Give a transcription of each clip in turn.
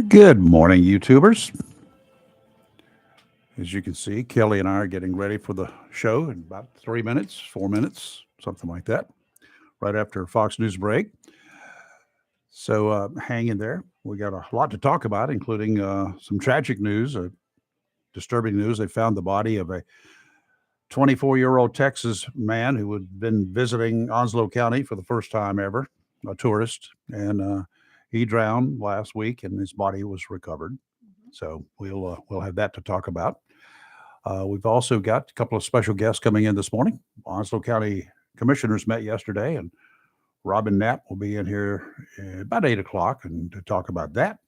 Good morning, YouTubers. As you can see, Kelly and I are getting ready for the show in about 3 minutes, 4 minutes, something like that, right after Fox News break. So hang in there. We got a lot to talk about, including some tragic news, disturbing news. They found the body of a 24-year-old Texas man who had been visiting Onslow County for the first time ever, a tourist, and he drowned last week, and his body was recovered. So we'll have that to talk about. We've also got a couple of special guests coming in this morning. Onslow County Commissioners met yesterday, and Robin Knapp will be in here about 8 o'clock and to talk about that.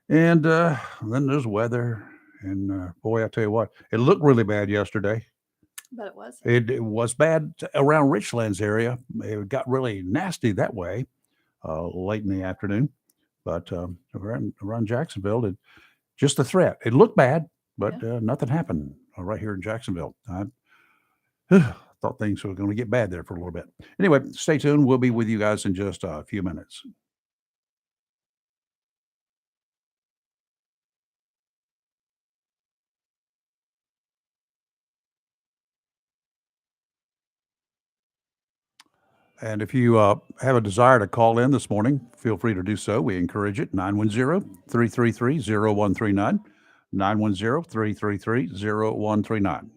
And then there's weather. And boy, I tell you what, it looked really bad yesterday. But it was. It was bad around Richlands area. It got really nasty that way late in the afternoon. But around Jacksonville, just a threat. It looked bad, but nothing happened right here in Jacksonville. I thought things were going to get bad there for a little bit. Anyway, stay tuned. We'll be with you guys in just a few minutes. And if you have a desire to call in this morning, feel free to do so. We encourage it. 910-333-0139. 910-333-0139.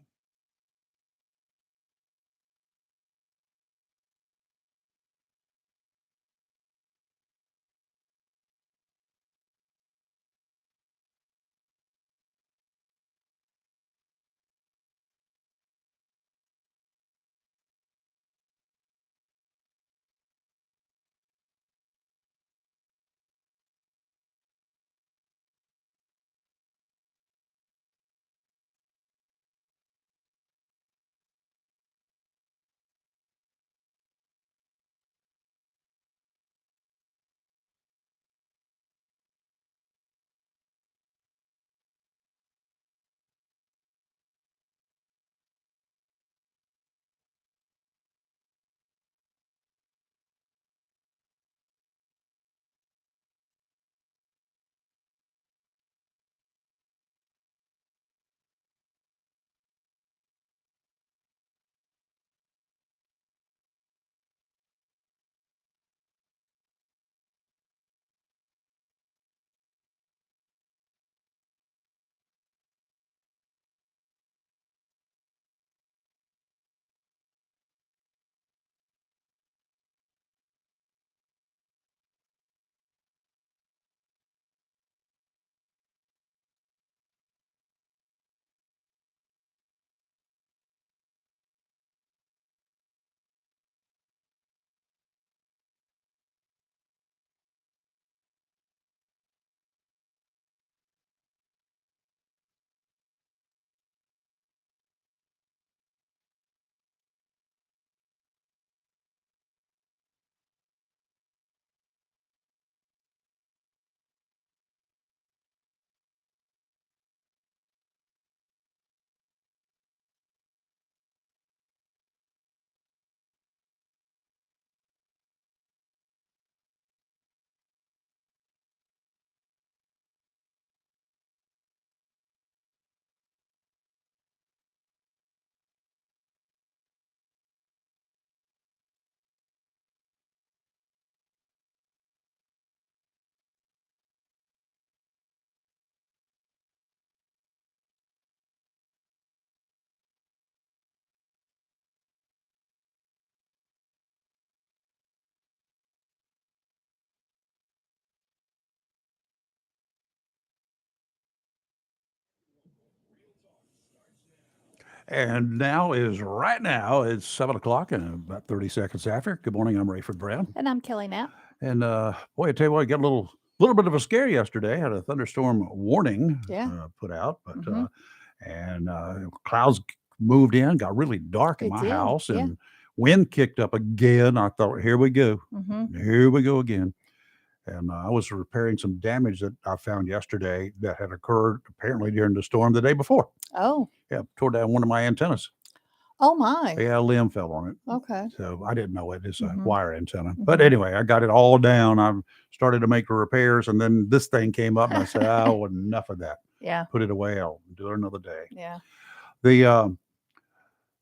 And right now, it's 7 o'clock and about 30 seconds after. Good morning. I'm Rayford Brown. And I'm Kelly Knapp. And boy, I tell you what, I got a little bit of a scare yesterday. Had a thunderstorm warning put out, but and clouds moved in, got really dark in my house, and wind kicked up again. I thought, here we go, here we go again. And I was repairing some damage that I found yesterday that had occurred apparently during the storm the day before. Oh. Yeah, tore down one of my antennas. Oh my. Yeah, a limb fell on it. Okay. So I didn't know it. It's a Mhm. wire antenna. But Mhm. anyway, I got it all down. I started to make the repairs, and then this thing came up, and I said, "Oh, enough of that. Yeah. Put it away. I'll do it another day." Yeah. The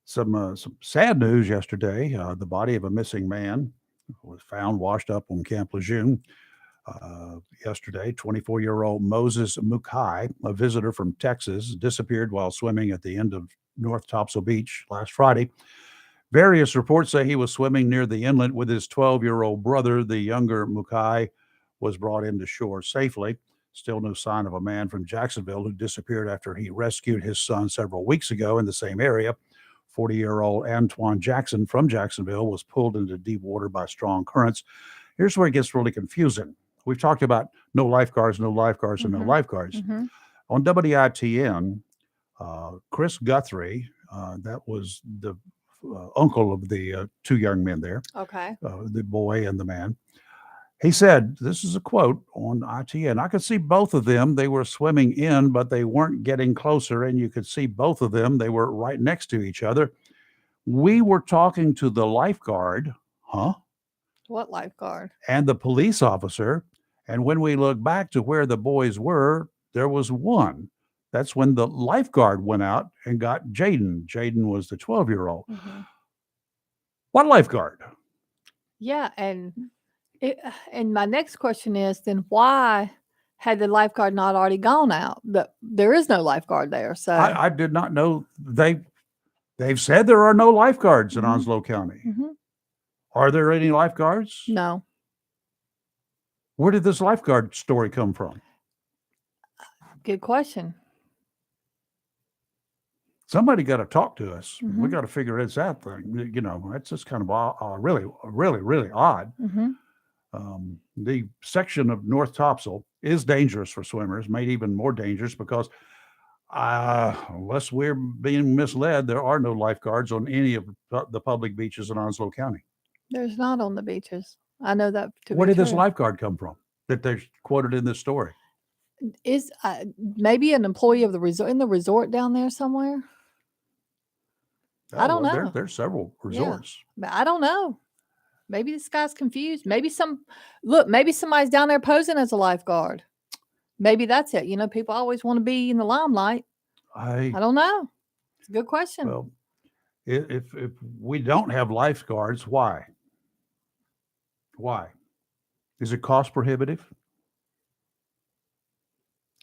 some sad news yesterday. The body of a missing man was found washed up on Camp Lejeune yesterday. 24-year-old Moses Mukai, a visitor from Texas, disappeared while swimming at the end of North Topsail Beach last Friday. Various reports say he was swimming near the inlet with his 12-year-old brother. The younger Mukai was brought into shore safely. Still no sign of a man from Jacksonville who disappeared after he rescued his son several weeks ago in the same area. 40-year-old Antoine Jackson from Jacksonville was pulled into deep water by strong currents. Here's where it gets really confusing. We've talked about no lifeguards, and no Mhm. lifeguards. Mhm. On WITN, Chris Guthrie, that was the uncle of the two young men there, Okay. the boy and the man. He said, this is a quote on ITN, I could see both of them. They were swimming in, but they weren't getting closer, and you could see both of them. They were right next to each other. We were talking to the lifeguard, What lifeguard? and the police officer. And when we look back to where the boys were, there was one. That's when the lifeguard went out and got Jaden. Jaden was the 12-year-old. Mhm. What lifeguard? Yeah, and my next question is then why had the lifeguard not already gone out? There is no lifeguard there, so I did not know they've said there are no lifeguards in Mhm. Onslow County. Mhm. Are there any lifeguards? No. Where did this lifeguard story come from? Good question. Somebody got to talk to us. We Mhm. got to figure this out thing. You know, that's just kind of really odd. Mhm. The section of North Topsail is dangerous for swimmers, made even more dangerous because unless we're being misled, there are no lifeguards on any of the public beaches in Onslow County. There's not on the beaches. I know that to Where be did this true. lifeguard come from that they're quoted in this story? Is maybe an employee of the resort in the resort down there somewhere? I don't Well, know. there's several Yeah. resorts. But I don't know. Maybe this guy's confused. Maybe somebody's down there posing as a lifeguard. Maybe that's it. You know, people always want to be in the limelight. I don't know. It's a good question. Well, if we don't have lifeguards, why? Why? Is it cost prohibitive?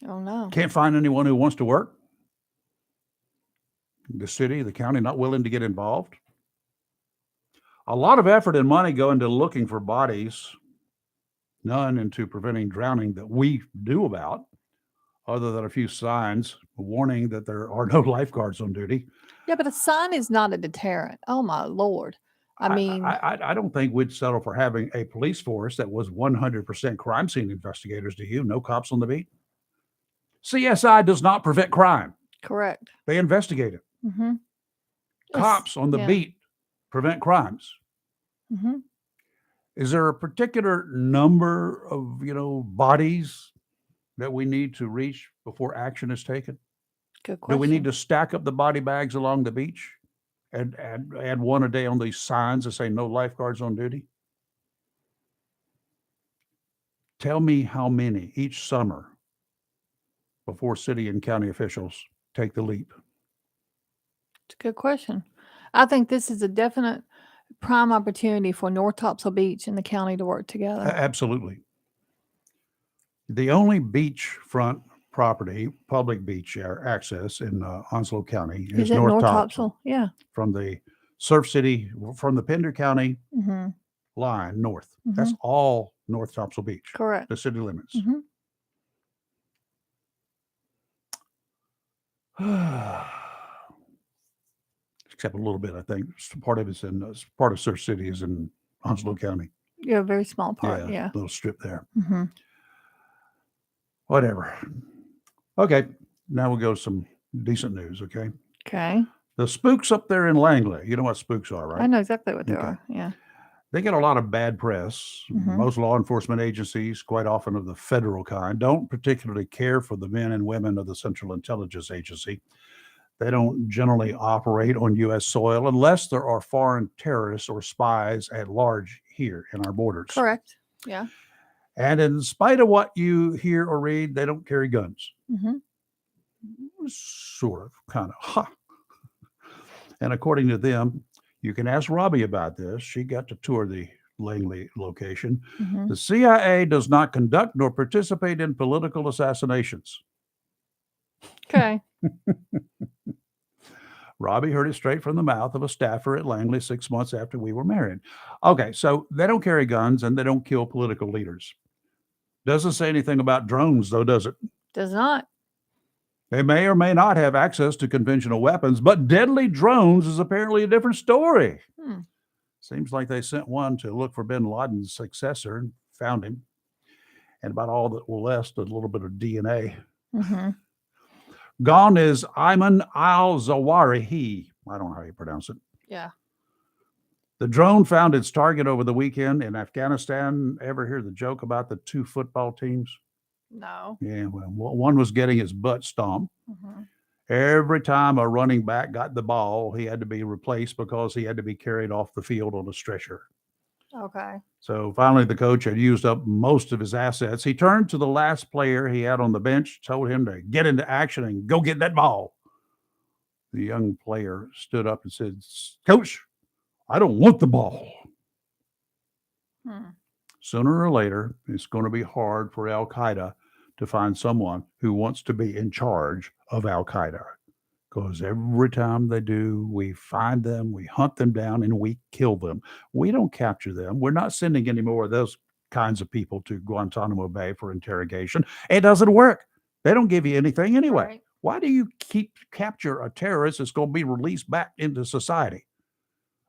I don't know. Can't find anyone who wants to work? The city, the county not willing to get involved? A lot of effort and money go into looking for bodies, none into preventing drowning that we knew about, other than a few signs warning that there are no lifeguards on duty. Yeah, but a sign is not a deterrent. Oh my Lord. I mean, I don't think we'd settle for having a police force that was 100% crime scene investigators. Do you? No cops on the beat? CSI does not prevent crime. correct. They investigate it. Mhm. Cops on the yeah. beat prevent crimes. Mhm. Is there a particular number of, bodies that we need to reach before action is taken? Good Do we need question. to stack up the body bags along the beach and add one a day on these signs that say no lifeguards on duty? Tell me how many each summer before city and county officials take the leap. It's a good question. I think this is a definite prime opportunity for North Topsail Beach and the county to work together. Absolutely. The only beachfront property, public beach access in Onslow County Is is it North North Topsail. Topsail? Yeah. From the Surf City, from the Pender County Mhm. line north. That's Mhm. all North Topsail Beach, Correct. the city limits. Mhm. Except a little bit, I think. Part of it's part of Surf City is in Onslow County. Yeah, a very small part. Yeah. Little strip there. Mhm. Whatever. Okay, now we'll go to some decent news, okay? Okay. The spooks up there in Langley, you know what spooks are, I right? know exactly what they Okay. are. Yeah. They get a lot of bad press. Mhm. Most law enforcement agencies, quite often of the federal kind, don't particularly care for the men and women of the Central Intelligence Agency. They don't generally operate on U.S. soil unless there are foreign terrorists or spies at large here in our borders. Correct. Yeah. And in spite of what you hear or read, they don't carry guns. Mm-hmm. Sort of, kind of. Ha. And according to them, you can ask Robbie about this. She got to tour the Langley location. Mm-hmm. The CIA does not conduct nor participate in political assassinations. Okay. Robbie heard it straight from the mouth of a staffer at Langley 6 months after we were married. Okay, so they don't carry guns and they don't kill political leaders. Doesn't say anything about drones, though, does it? Does not. They may or may not have access to conventional weapons, but deadly drones is apparently a different story. Seems like they sent one to look for bin Laden's successor and found him. And about all that were left, a little bit of DNA. Mm-hmm. Gone is Ayman al-Zawahiri. I don't know how you pronounce it. Yeah. The drone found its target over the weekend in Afghanistan. Ever hear the joke about the two football teams? No. Yeah, well, one was getting his butt stomped. Mm-hmm. Every time a running back got the ball, he had to be replaced because he had to be carried off the field on a stretcher. Okay. So finally, the coach had used up most of his assets. He turned to the last player he had on the bench, told him to get into action and go get that ball. The young player stood up and said, "Coach, I don't want the ball." Sooner or later, it's going to be hard for Al-Qaeda to find someone who wants to be in charge of Al-Qaeda. Because every time they do, we find them, we hunt them down, and we kill them. We don't capture them. We're not sending any more of those kinds of people to Guantanamo Bay for interrogation. It doesn't work. They don't give you anything anyway. Right. Why do you capture a terrorist that's going to be released back into society?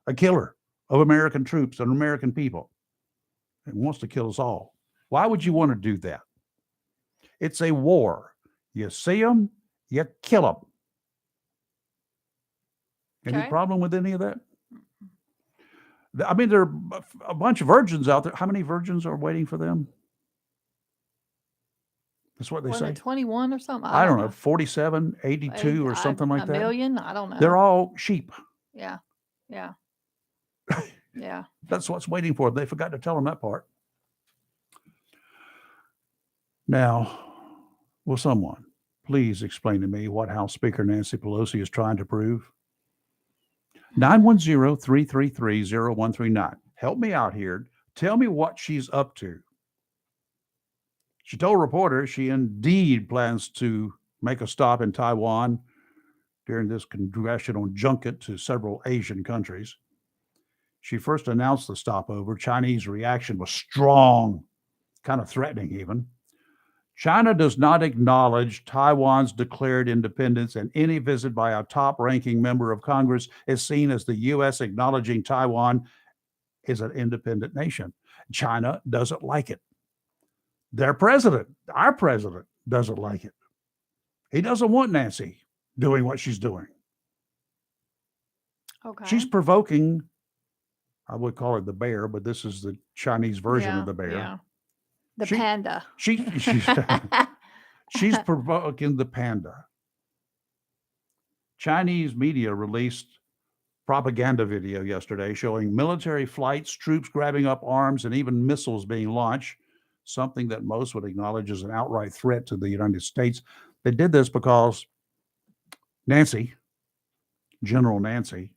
A killer of American troops and American people. It wants to kill us all. Why would you want to do that? It's a war. You see them, you kill them. Any Okay. problem with any of that? I mean, there are a bunch of virgins out there. How many virgins are waiting for them? That's what they Wasn't say. it 21 or something? I don't know, 47, 82 or something like a that. million? I don't know. They're all sheep. Yeah. Yeah. Yeah. That's what's waiting for them. They forgot to tell them that part. Now, will someone please explain to me what House Speaker Nancy Pelosi is trying to prove? 910-333-0139. Help me out here. Tell me what she's up to. She told reporters she indeed plans to make a stop in Taiwan during this congressional junket to several Asian countries. She first announced the stopover. Chinese reaction was strong, kind of threatening even. China does not acknowledge Taiwan's declared independence, and any visit by a top-ranking member of Congress is seen as the U.S. acknowledging Taiwan is an independent nation. China doesn't like it. Their president, our president, doesn't like it. He doesn't want Nancy doing what she's doing. Okay. She's provoking, I would call it the bear, but this is the Chinese version of the bear. Yeah. The She- panda. She's provoking the panda. Chinese media released propaganda video yesterday showing military flights, troops grabbing up arms, and even missiles being launched, something that most would acknowledge as an outright threat to the United States. They did this because General Nancy,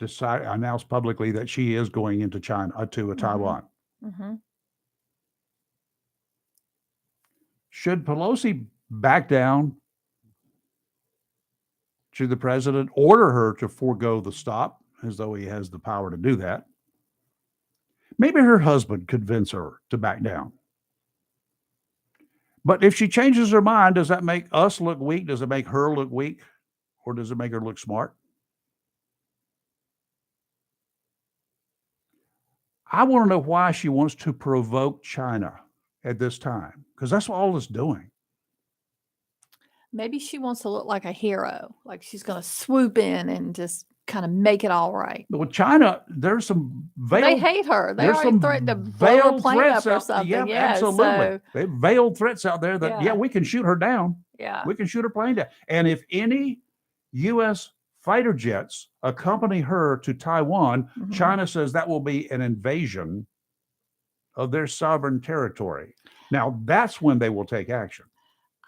announced publicly that she is going into China, to Taiwan. Mm-hmm. Should Pelosi back down? Should the president order her to forego the stop, as though he has the power to do that? Maybe her husband convince her to back down. But if she changes her mind, does that make us look weak? Does it make her look weak? Or does it make her look smart? I want to know why she wants to provoke China at this time, because that's all it's doing. Maybe she wants to look like a hero, like she's going to swoop in and just kind of make it all right. But with China, there's some veiled. They hate her. They there's already some threatened to blow her veiled plane up threats or out- something. Yeah, Yeah, absolutely. so They have veiled threats out there that Yeah. we can shoot her down. yeah, We can shoot her plane down. And if any U.S. fighter jets accompany her to Taiwan, China says that will be an invasion of their sovereign territory. Now, that's when they will take action.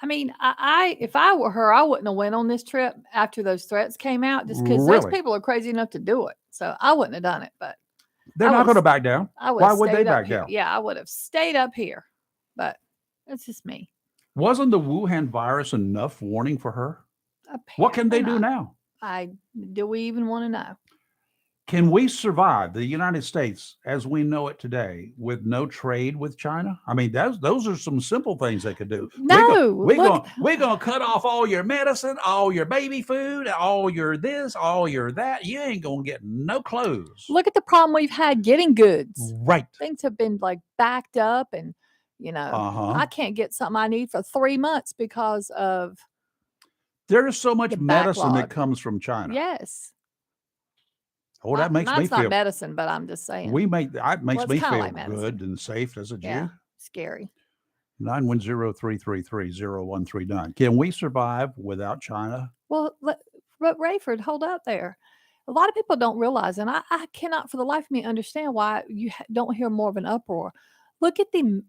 I mean, if I were her, I wouldn't have went on this trip after those threats came out, just because those people are crazy enough to do it. So I wouldn't have done it, but they're not going to back down. Why would they back down? Yeah, I would have stayed up here, but it's just me. Wasn't the Wuhan virus enough warning for her? Apparently what can they do now? Do we even want to know? Can we survive, the United States as we know it today, with no trade with China? I mean, those are some simple things they could do. No, we're gonna cut off all your medicine, all your baby food, all your this, all your that. You ain't gonna get no clothes. Look at the problem we've had getting goods. Right. Things have been like backed up, and I can't get something I need for 3 months because of there's so much medicine that comes from China. Yes. Oh, that makes me feel. Not medicine, but I'm just saying. That makes me feel like good and safe, doesn't you? Scary. 910-333-0139. Can we survive without China? Well, but Rayford, hold up there. A lot of people don't realize, and I cannot for the life of me understand why you don't hear more of an uproar. Look at the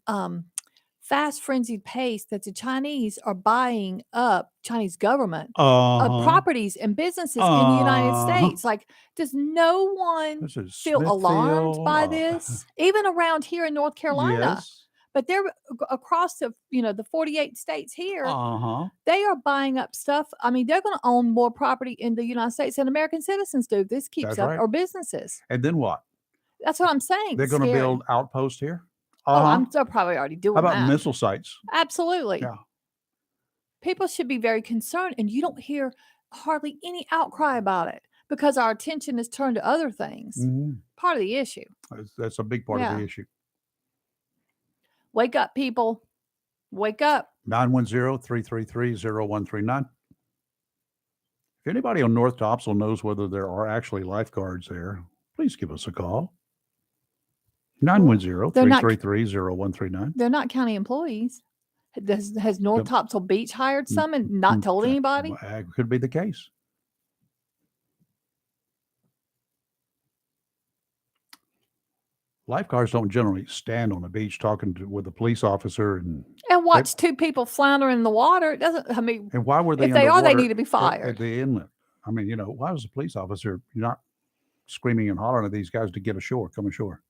fast frenzied pace that the Chinese are buying up, Chinese government, of properties and businesses in the United States. Like, does no one feel alarmed by this? Even around here in North Carolina. Yes. But they're across the 48 states here. They are buying up stuff. I mean, they're going to own more property in the United States than American citizens do. This keeps up, or businesses. And then what? That's what I'm saying. They're going to build outposts here? They're probably already doing that. How about that. missile sites? Absolutely. Yeah. People should be very concerned, and you don't hear hardly any outcry about it because our attention is turned to other things. Part of the issue. That's a big part of the issue. Wake up, people. Wake up. 910-333-0139. If anybody on North Topsail knows whether there are actually lifeguards there, please give us a call. 910-333-0139. They're not county employees. Has North Topsail Beach hired some and not told anybody? Could be the case. Lifeguards don't generally stand on the beach talking with a police officer and watch two people flounder in the water. It doesn't. I mean, and why were they? If they are, they need to be fired at the inlet. I mean, why was the police officer not screaming and hollering at these guys to get ashore, come ashore?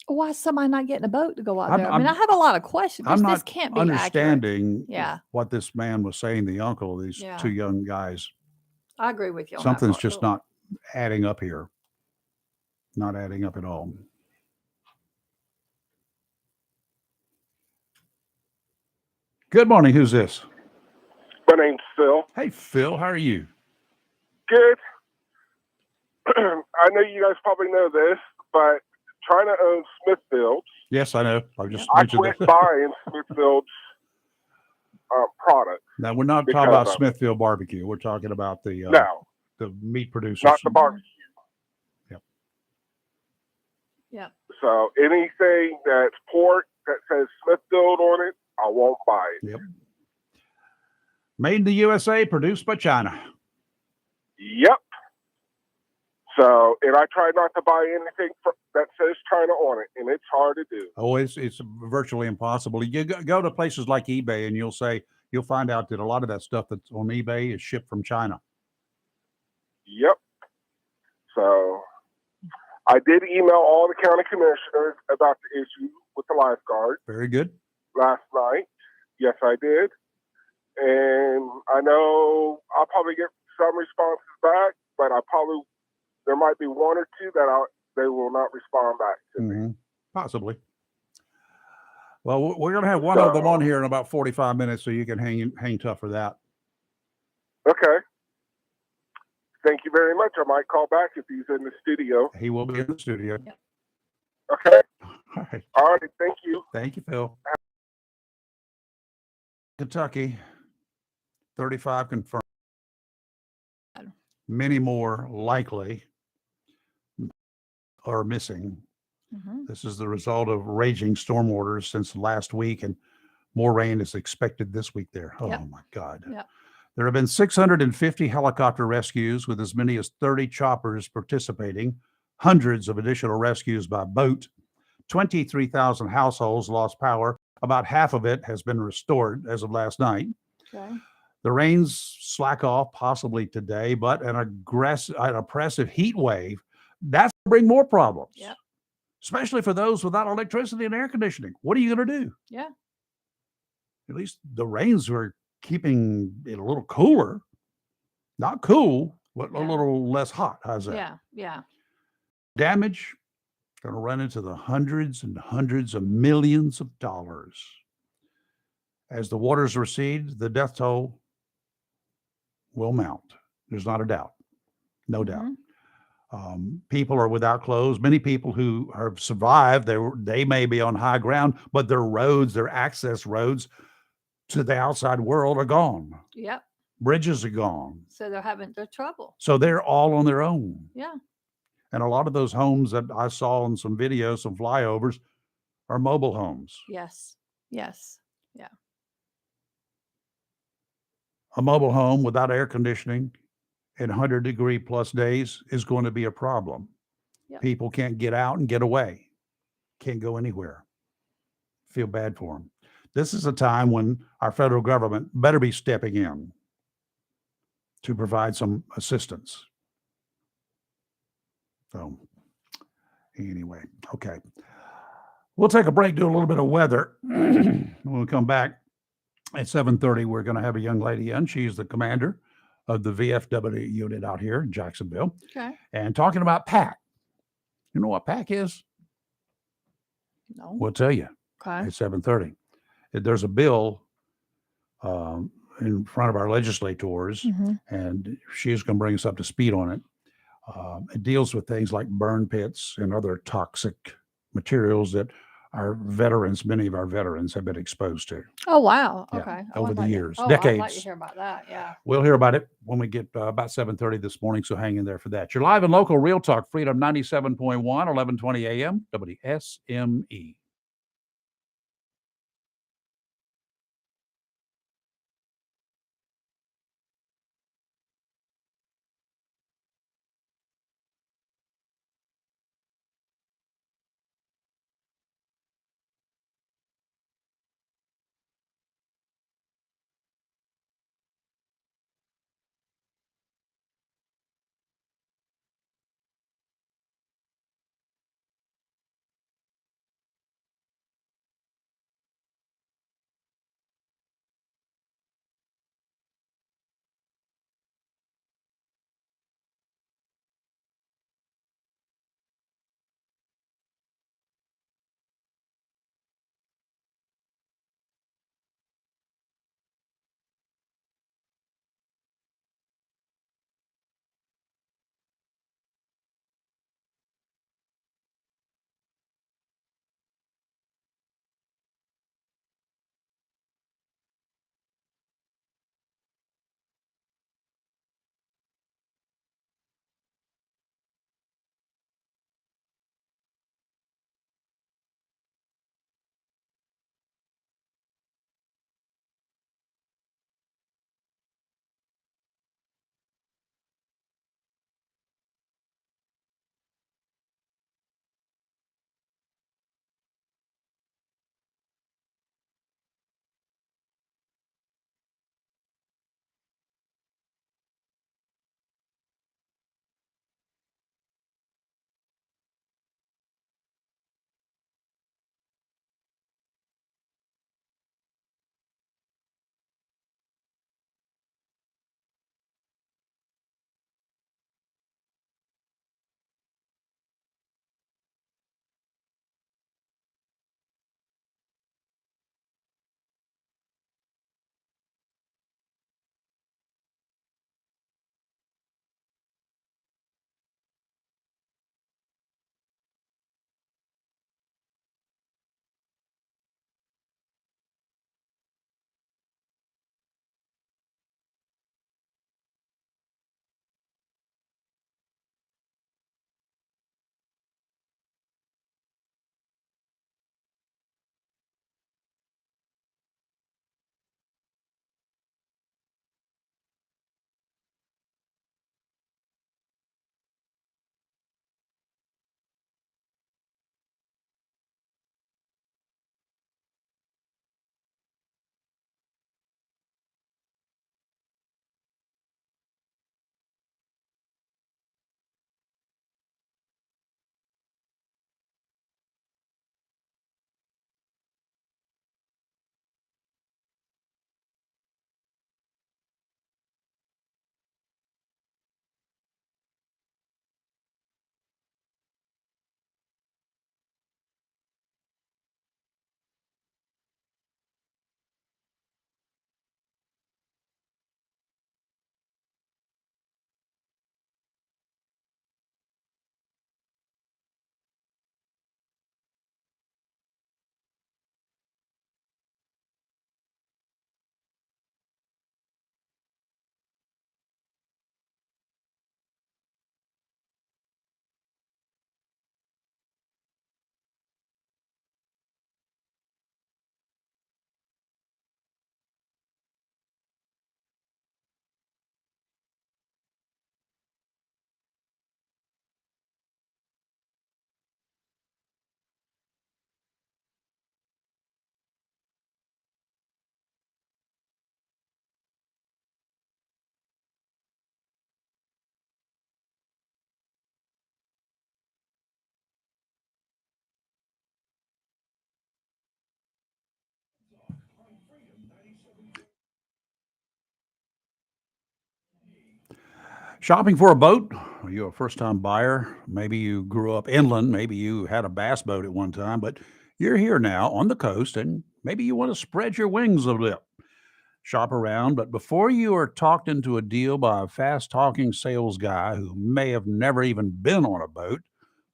Why is somebody not getting a boat to go out there? I mean, I have a lot of questions. This can't be understanding accurate. What this man was saying, the uncle of these two young guys. I agree with you. Something's just not adding up here. Not adding up at all. Good morning. Who's this? My name's Phil. Hey, Phil. How are you? Good. I know you guys probably know this, but China owns Smithfield's. Yes, I know. I quit buying Smithfield's product. Now, we're not talking about Smithfield Barbecue. We're talking about the meat producers. Not the barbecue. Yep. So anything that's pork that says Smithfield on it, I won't buy it. Yep. Made in the USA, produced by China. Yep. So, and I try not to buy anything that says China on it, and it's hard to do. Oh, it's virtually impossible. You go to places like eBay, and you'll find out that a lot of that stuff that's on eBay is shipped from China. Yep. So, I did email all the county commissioners about the issue with the lifeguard. Very good. Last night. Yes, I did. And I know I'll probably get some responses back, but there might be one or two that they will not respond back to me. Possibly. Well, we're going to have one of them on here in about 45 minutes, so you can hang tough for that. Okay. Thank you very much. I might call back if he's in the studio. He will be in the studio. Yep. Okay. All right. All right. Thank you. Thank you, Phil. Kentucky, 35 confirmed. Many more likely are missing. This is the result of raging storm orders since last week, and more rain is expected this week there. Oh, my God. Yep. There have been 650 helicopter rescues with as many as 30 choppers participating, hundreds of additional rescues by boat. 23,000 households lost power. About half of it has been restored as of last night. Okay. The rains slack off possibly today, but an oppressive heat wave, that's going to bring more problems. Yeah. Especially for those without electricity and air conditioning. What are you going to do? Yeah. At least the rains were keeping it a little cooler. Not cool, but a little less hot. How's that? Yeah. Yeah. Damage going to run into the hundreds and hundreds of millions of dollars. As the waters recede, the death toll will mount. There's not a doubt. No doubt. People are without clothes. Many people who have survived, they may be on high ground, but their roads, their access roads to the outside world are gone. Yep. Bridges are gone. So they're having their trouble. So they're all on their own. Yeah. And a lot of those homes that I saw in some videos, some flyovers, are mobile homes. Yes. Yes. Yeah. A mobile home without air conditioning in 100-degree plus days is going to be a problem. Yep. People can't get out and get away, can't go anywhere. Feel bad for them. This is a time when our federal government better be stepping in to provide some assistance. So anyway, okay. We'll take a break, do a little bit of weather. When we come back at 7:30, we're going to have a young lady in. She's the commander of the VFW unit out here in Jacksonville. Okay. And talking about PAC. You know what PAC is? No. We'll tell you Okay. at 7:30. There's a bill in front of our legislators, and she's going to bring us up to speed on it. It deals with things like burn pits and other toxic materials that our veterans, many of our veterans, have been exposed to. Oh, wow. Yeah, Okay. over the years, I'd like to decades. hear about that. Yeah. We'll hear about it when we get about 7:30 this morning, so hang in there for that. You're live and local, Real Talk, Freedom 97.1, 1120 a.m., WSME. Shopping for a boat? Are you a first-time buyer? Maybe you grew up inland. Maybe you had a bass boat at one time, but you're here now on the coast, and maybe you want to spread your wings a bit. Shop around, but before you are talked into a deal by a fast-talking sales guy who may have never even been on a boat,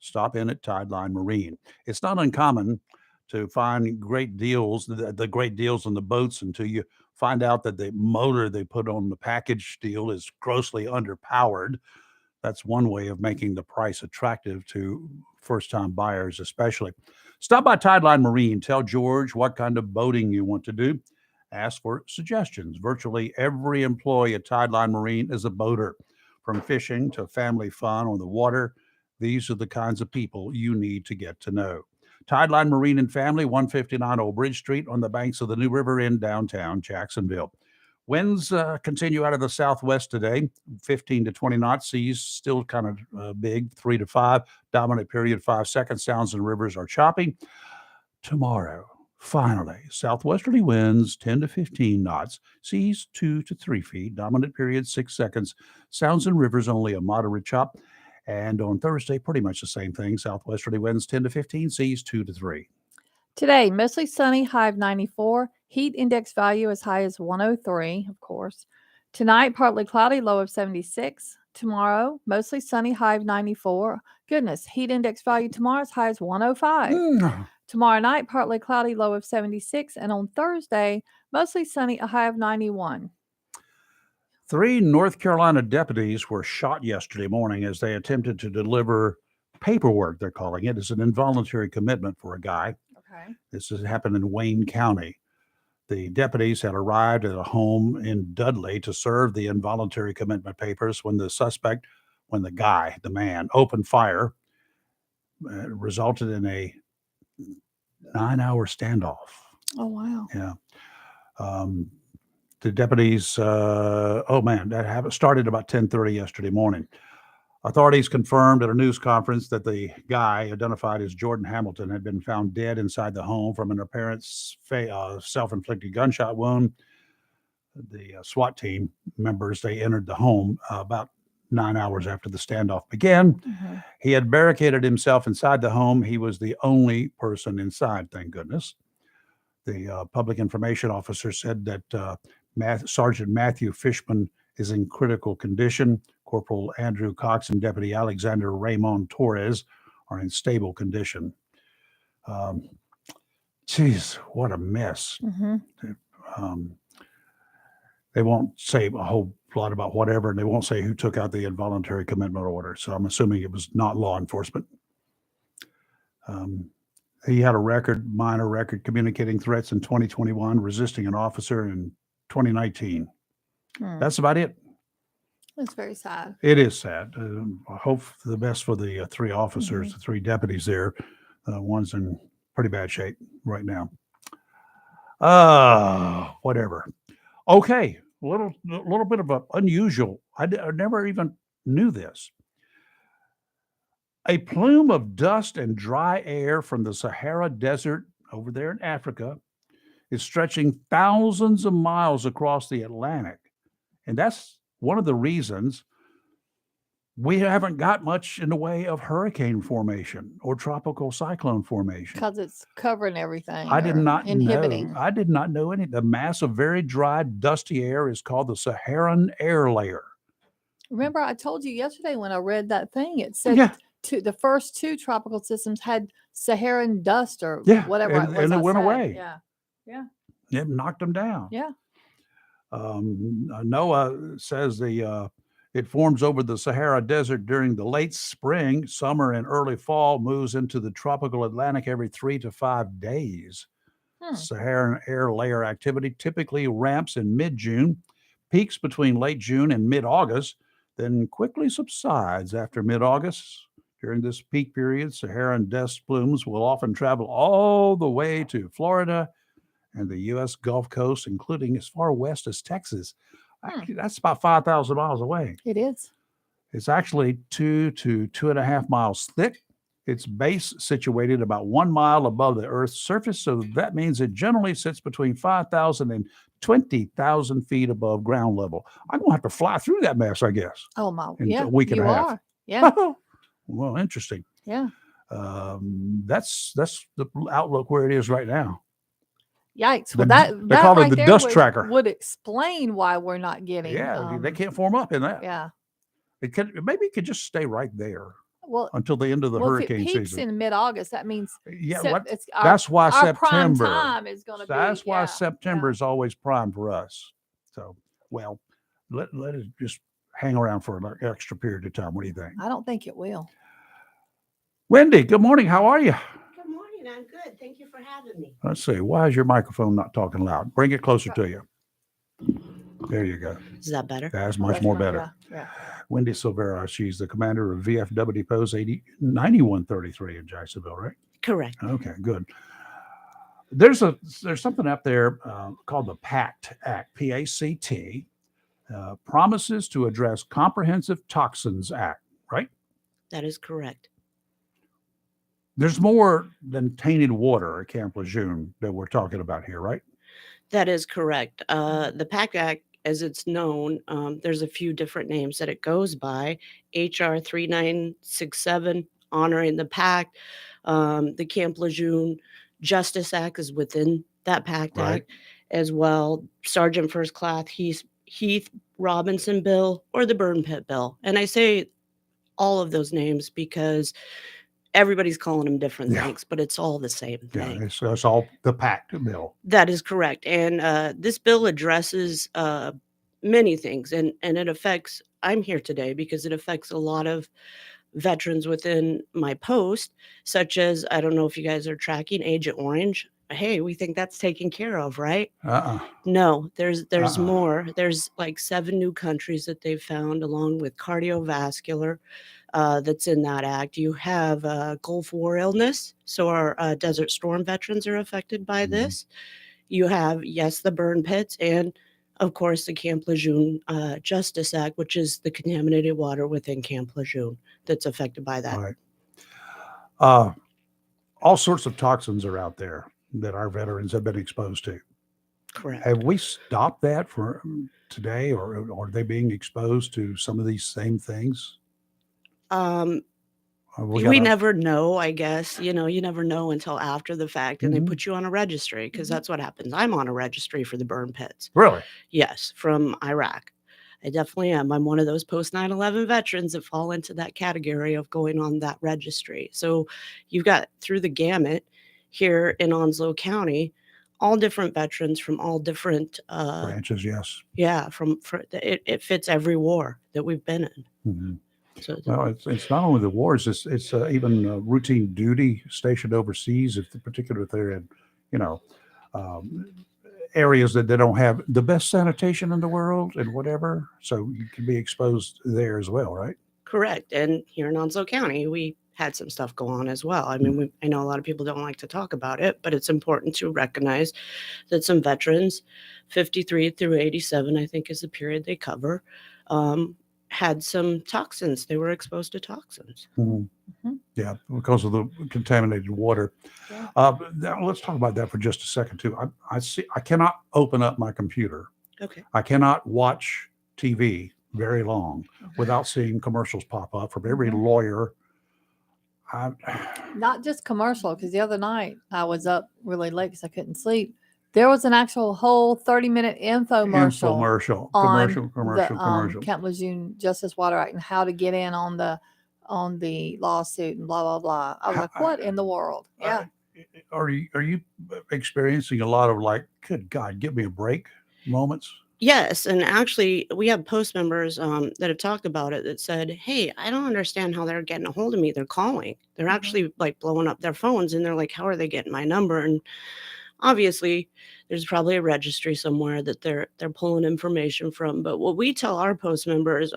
stop in at Tideline Marine. It's not uncommon to find great deals, the great deals on the boats until you find out that the motor they put on the package deal is grossly underpowered. That's one way of making the price attractive to first-time buyers, especially. Stop by Tideline Marine. Tell George what kind of boating you want to do. Ask for suggestions. Virtually every employee at Tideline Marine is a boater. From fishing to family fun on the water, these are the kinds of people you need to get to know. Tideline Marine and Family, 159 Old Bridge Street on the banks of the New River in downtown Jacksonville. Winds continue out of the southwest today, 15 to 20 knots. Seas still kind of big, 3 to 5. Dominant period, 5 seconds. Sounds and rivers are choppy. Tomorrow, finally, southwesterly winds 10 to 15 knots. Seas 2 to 3 feet. Dominant period, 6 seconds. Sounds and rivers only a moderate chop. And on Thursday, pretty much the same thing. Southwesterly winds 10 to 15. Seas 2 to 3. Today, mostly sunny, high of 94. Heat index value as high as 103, of course. Tonight, partly cloudy, low of 76. Tomorrow, mostly sunny, high of 94. Goodness, heat index value tomorrow as high as 105. Tomorrow night, partly cloudy, low of 76. And on Thursday, mostly sunny, a high of 91. 3 North Carolina deputies were shot yesterday morning as they attempted to deliver paperwork, they're calling it. It's an involuntary commitment for a guy. Okay. This has happened in Wayne County. The deputies had arrived at a home in Dudley to serve the involuntary commitment papers when the guy, the man, opened fire. Resulted in a 9-hour standoff. Oh, wow. Yeah. The deputies, that started about 10:30 yesterday morning. Authorities confirmed at a news conference that the guy, identified as Jordan Hamilton, had been found dead inside the home from an apparent self-inflicted gunshot wound. The SWAT team members, they entered the home about 9 hours after the standoff began. Mhm. He had barricaded himself inside the home. He was the only person inside, thank goodness. The public information officer said that Sergeant Matthew Fishman is in critical condition. Corporal Andrew Cox and Deputy Alexander Raymond Torres are in stable condition. Geez, what a mess. Mhm. They won't say a whole lot about whatever, and they won't say who took out the involuntary commitment order. So I'm assuming it was not law enforcement. He had a minor record, communicating threats in 2021, resisting an officer in 2019. That's about it. That's very sad. It is sad. I hope for the best for the 3 officers, the 3 deputies there. One's in pretty bad shape right now. Whatever. Okay, a little bit of an unusual. I never even knew this. A plume of dust and dry air from the Sahara Desert over there in Africa is stretching thousands of miles across the Atlantic. And that's one of the reasons we haven't got much in the way of hurricane formation or tropical cyclone formation. Because it's covering everything. I did or not inhibiting. know. I did not know any. The mass of very dry, dusty air is called the Saharan Air Layer. Remember, I told you yesterday when I read that thing, it said Yeah. the first 2 tropical systems had Saharan dust or Yeah, whatever and- it was. and it I went said. away. Yeah. It knocked them down. Yeah. NOAA says it forms over the Sahara Desert during the late spring, summer, and early fall, moves into the tropical Atlantic every 3 to 5 days. Saharan Air Layer activity typically ramps in mid-June, peaks between late June and mid-August, then quickly subsides after mid-August. During this peak period, Saharan dust plumes will often travel all the way to Florida and the U.S. Gulf Coast, including as far west as Texas. Actually, that's about 5,000 miles away. It is. It's actually 2 to 2.5 miles thick its base situated about 1 mile above the Earth's surface, so that means it generally sits between 5,000 and 20,000 feet above ground level. I'm going to have to fly through that mess, I guess, Oh my, in yeah, a week and you a half. are. Yeah, Well, interesting. yeah. That's the outlook where it is right now. Yikes. The Well, they that call it right the there dust tracker. would explain why we're not getting. Yeah, they can't form up in that. Yeah. Maybe it could just stay right there Well, until the end of the well, if it hurricane peaks season. in mid-August, that means Yeah, it's that's why our prime September. time is going to be. That's why Yeah, September yeah. is always prime for us. So, well, let it just hang around for an extra period of time. What do you think? I don't think it will. Wendy, good morning. How are you? Good morning. I'm good. Thank you for having me. Let's see. Why is your microphone not talking loud? Bring it closer to you. There you go. Is that better? That's Oh, much that's more fine. better. Yeah. Wendy Silvera, she's the commander of VFW Post 9133 in Jacksonville, right? Correct. Okay, good. There's something out there called the PACT Act, PACT, Promises to Address Comprehensive Toxins Act, right? That is correct. There's more than tainted water at Camp Lejeune that we're talking about here, right? That is correct. The PACT Act, as it's known, there's a few different names that it goes by. HR 3967, honoring the pact. The Camp Lejeune Justice Act is within that PACT Right. Act as well. Sergeant First Class Heath Robinson Bill, or the Burn Pit Bill. And I say all of those names because everybody's calling them different Yeah. things, but it's all the same thing. Yeah, it's all the PACT bill. That is correct. And this bill addresses many things, and it affects, I'm here today because it affects a lot of veterans within my post, such as, I don't know if you guys are tracking Agent Orange. Hey, we think that's taken care of, right? No, there's more. There's like 7 new countries that they've found, along with cardiovascular, that's in that act. You have Gulf War illness, so our Desert Storm veterans are affected by this. You have, yes, the burn pits, and of course the Camp Lejeune Justice Act, which is the contaminated water within Camp Lejeune that's affected by that. Right. All sorts of toxins are out there that our veterans have been exposed to. Correct. Have we stopped that for today, or are they being exposed to some of these same things? We never know, I guess. You never know until after the fact, and they put you on a registry, because that's what happens. I'm on a registry for the burn pits. Really? Yes, from Iraq. I definitely am. I'm one of those post 9/11 veterans that fall into that category of going on that registry. So you've got through the gamut here in Onslow County, all different veterans from all different branches. Yes. Yeah, it fits every war that we've been in. Mm-hmm. So, well, it's not only the wars; it's even routine duty stationed overseas. Particularly if they're in, areas that they don't have the best sanitation in the world and whatever, so you can be exposed there as well, right? Correct. And here in Onslow County, we had some stuff go on as well. I mean, I know a lot of people don't like to talk about it, but it's important to recognize that some veterans, 53 through 87, I think is the period they cover, had some toxins. They were exposed to toxins. Yeah, because of the contaminated water. Yeah. Now let's talk about that for just a second too. I cannot open up my computer. Okay. I cannot watch TV very long without seeing commercials pop up from every lawyer. Not just commercial, because the other night I was up really late because I couldn't sleep. There was an actual whole 30-minute infomercial on commercial. Camp Lejeune Justice Water Act and how to get in on the lawsuit and blah blah blah. I was like, what in the world? Yeah. Are you experiencing a lot of like, good God, give me a break moments? Yes, and actually, we have post members that have talked about it that said, "Hey, I don't understand how they're getting a hold of me. They're calling. They're actually like blowing up their phones, and they're like, how are they getting my number?" And obviously, there's probably a registry somewhere that they're pulling information from. But what we tell our post members,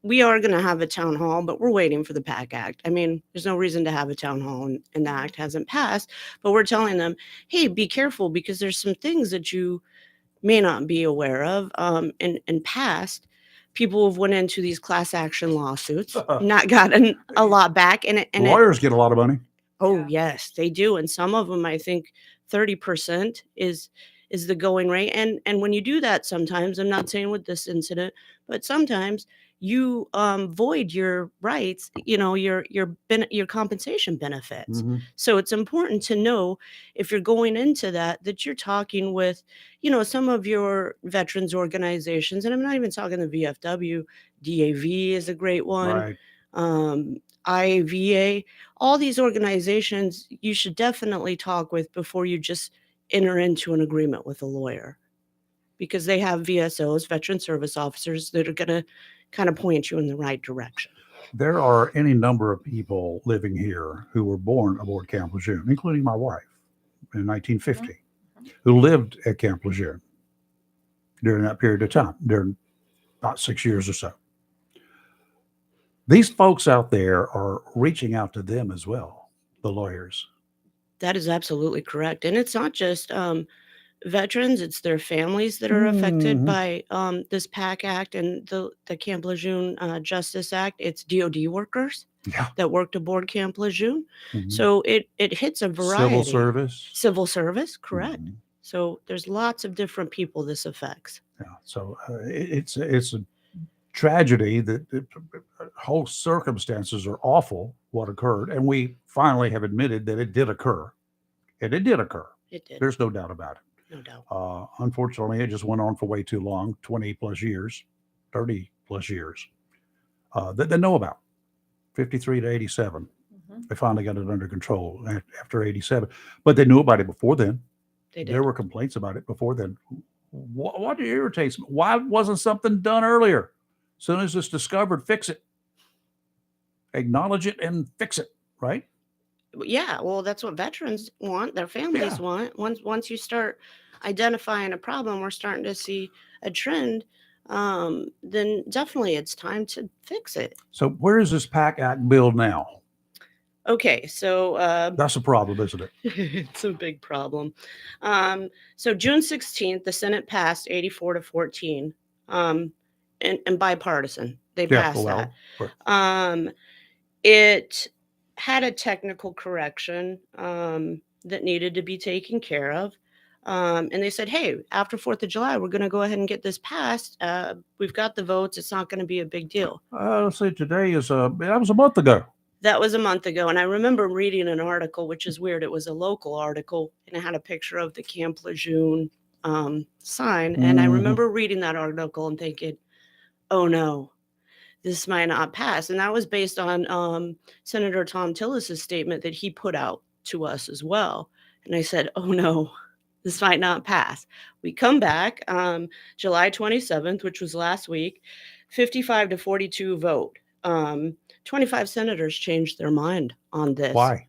we are going to have a town hall, but we're waiting for the PAC Act. I mean, there's no reason to have a town hall, and the act hasn't passed. But we're telling them, hey, be careful, because there's some things that you may not be aware of in past people have went into these class action lawsuits, not gotten a lot back. And lawyers get a lot of money. Oh, yes, they do. And some of them, I think 30% is the going rate. And when you do that, sometimes, I'm not saying with this incident, but sometimes you void your rights, your compensation benefits. Mhm. So it's important to know, if you're going into that you're talking with, some of your veterans organizations. And I'm not even talking the VFW. DAV is a great one. Right. IVA, all these organizations you should definitely talk with before you just enter into an agreement with a lawyer, because they have VSOs, veteran service officers, that are going to kind of point you in the right direction. There are any number of people living here who were born aboard Camp Lejeune, including my wife in 1950, who lived at Camp Lejeune during that period of time, during about 6 years or so. These folks out there are reaching out to them as well, the lawyers. That is absolutely correct. And it's not just veterans, it's their families that are affected by this PAC Act and the Camp Lejeune Justice Act. It's DOD workers that worked aboard Camp Lejeune. So it hits a variety. Civil service, correct. So there's lots of different people this affects. Yeah. So it's a tragedy that whole circumstances are awful, what occurred. And we finally have admitted that it did occur. And it did occur. It did. There's no doubt about it. No doubt. Unfortunately, it just went on for way too long, 20 plus years, 30 plus years, that they know about. 53 to 87. They finally got it under control after 87. But they knew about it before then. They did. There were complaints about it before then. What irritates me? Why wasn't something done earlier? As soon as it's discovered, fix it. Acknowledge it and fix it, right? Yeah, well, that's what veterans want, their families want. Once you start identifying a problem, we're starting to see a trend, then definitely it's time to fix it. So where is this PAC Act bill now? Okay, so that's a problem, isn't it? It's a big problem. So June 16th, the Senate passed 84 to 14, and bipartisan. They passed that. It had a technical correction that needed to be taken care of. And they said, hey, after 4th of July, we're going to go ahead and get this passed. We've got the votes. It's not going to be a big deal. Let's say today that was a month ago. That was a month ago. And I remember reading an article, which is weird. It was a local article, and it had a picture of the Camp Lejeune sign. And I remember reading that article and thinking, oh, no, this might not pass. And that was based on Senator Tom Tillis's statement that he put out to us as well. And I said, oh, no, this might not pass. We come back July 27th, which was last week, 55 to 42 vote. 25 senators changed their mind on this. Why?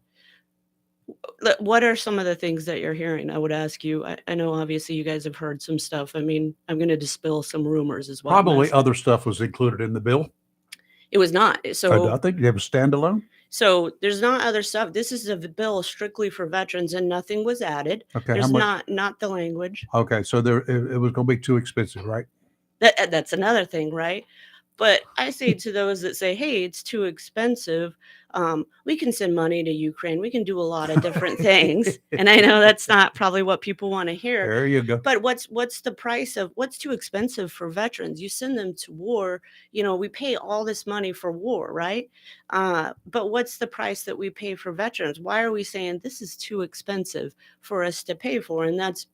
What are some of the things that you're hearing? I would ask you. I know obviously you guys have heard some stuff. I mean, I'm going to dispel some rumors as well. Probably other stuff was included in the bill. It was not. So I think you have a standalone. So there's not other stuff. This is a bill strictly for veterans, and nothing was added. Okay, there's not the language. Okay, so it was going to be too expensive, right? That's another thing, right? But I say to those that say, hey, it's too expensive, we can send money to Ukraine. We can do a lot of different things. And I know that's not probably what people want to hear. There you go. But what's the price of what's too expensive for veterans? You send them to war. We pay all this money for war, right? But what's the price that we pay for veterans? Why are we saying this is too expensive for us to pay for? And that's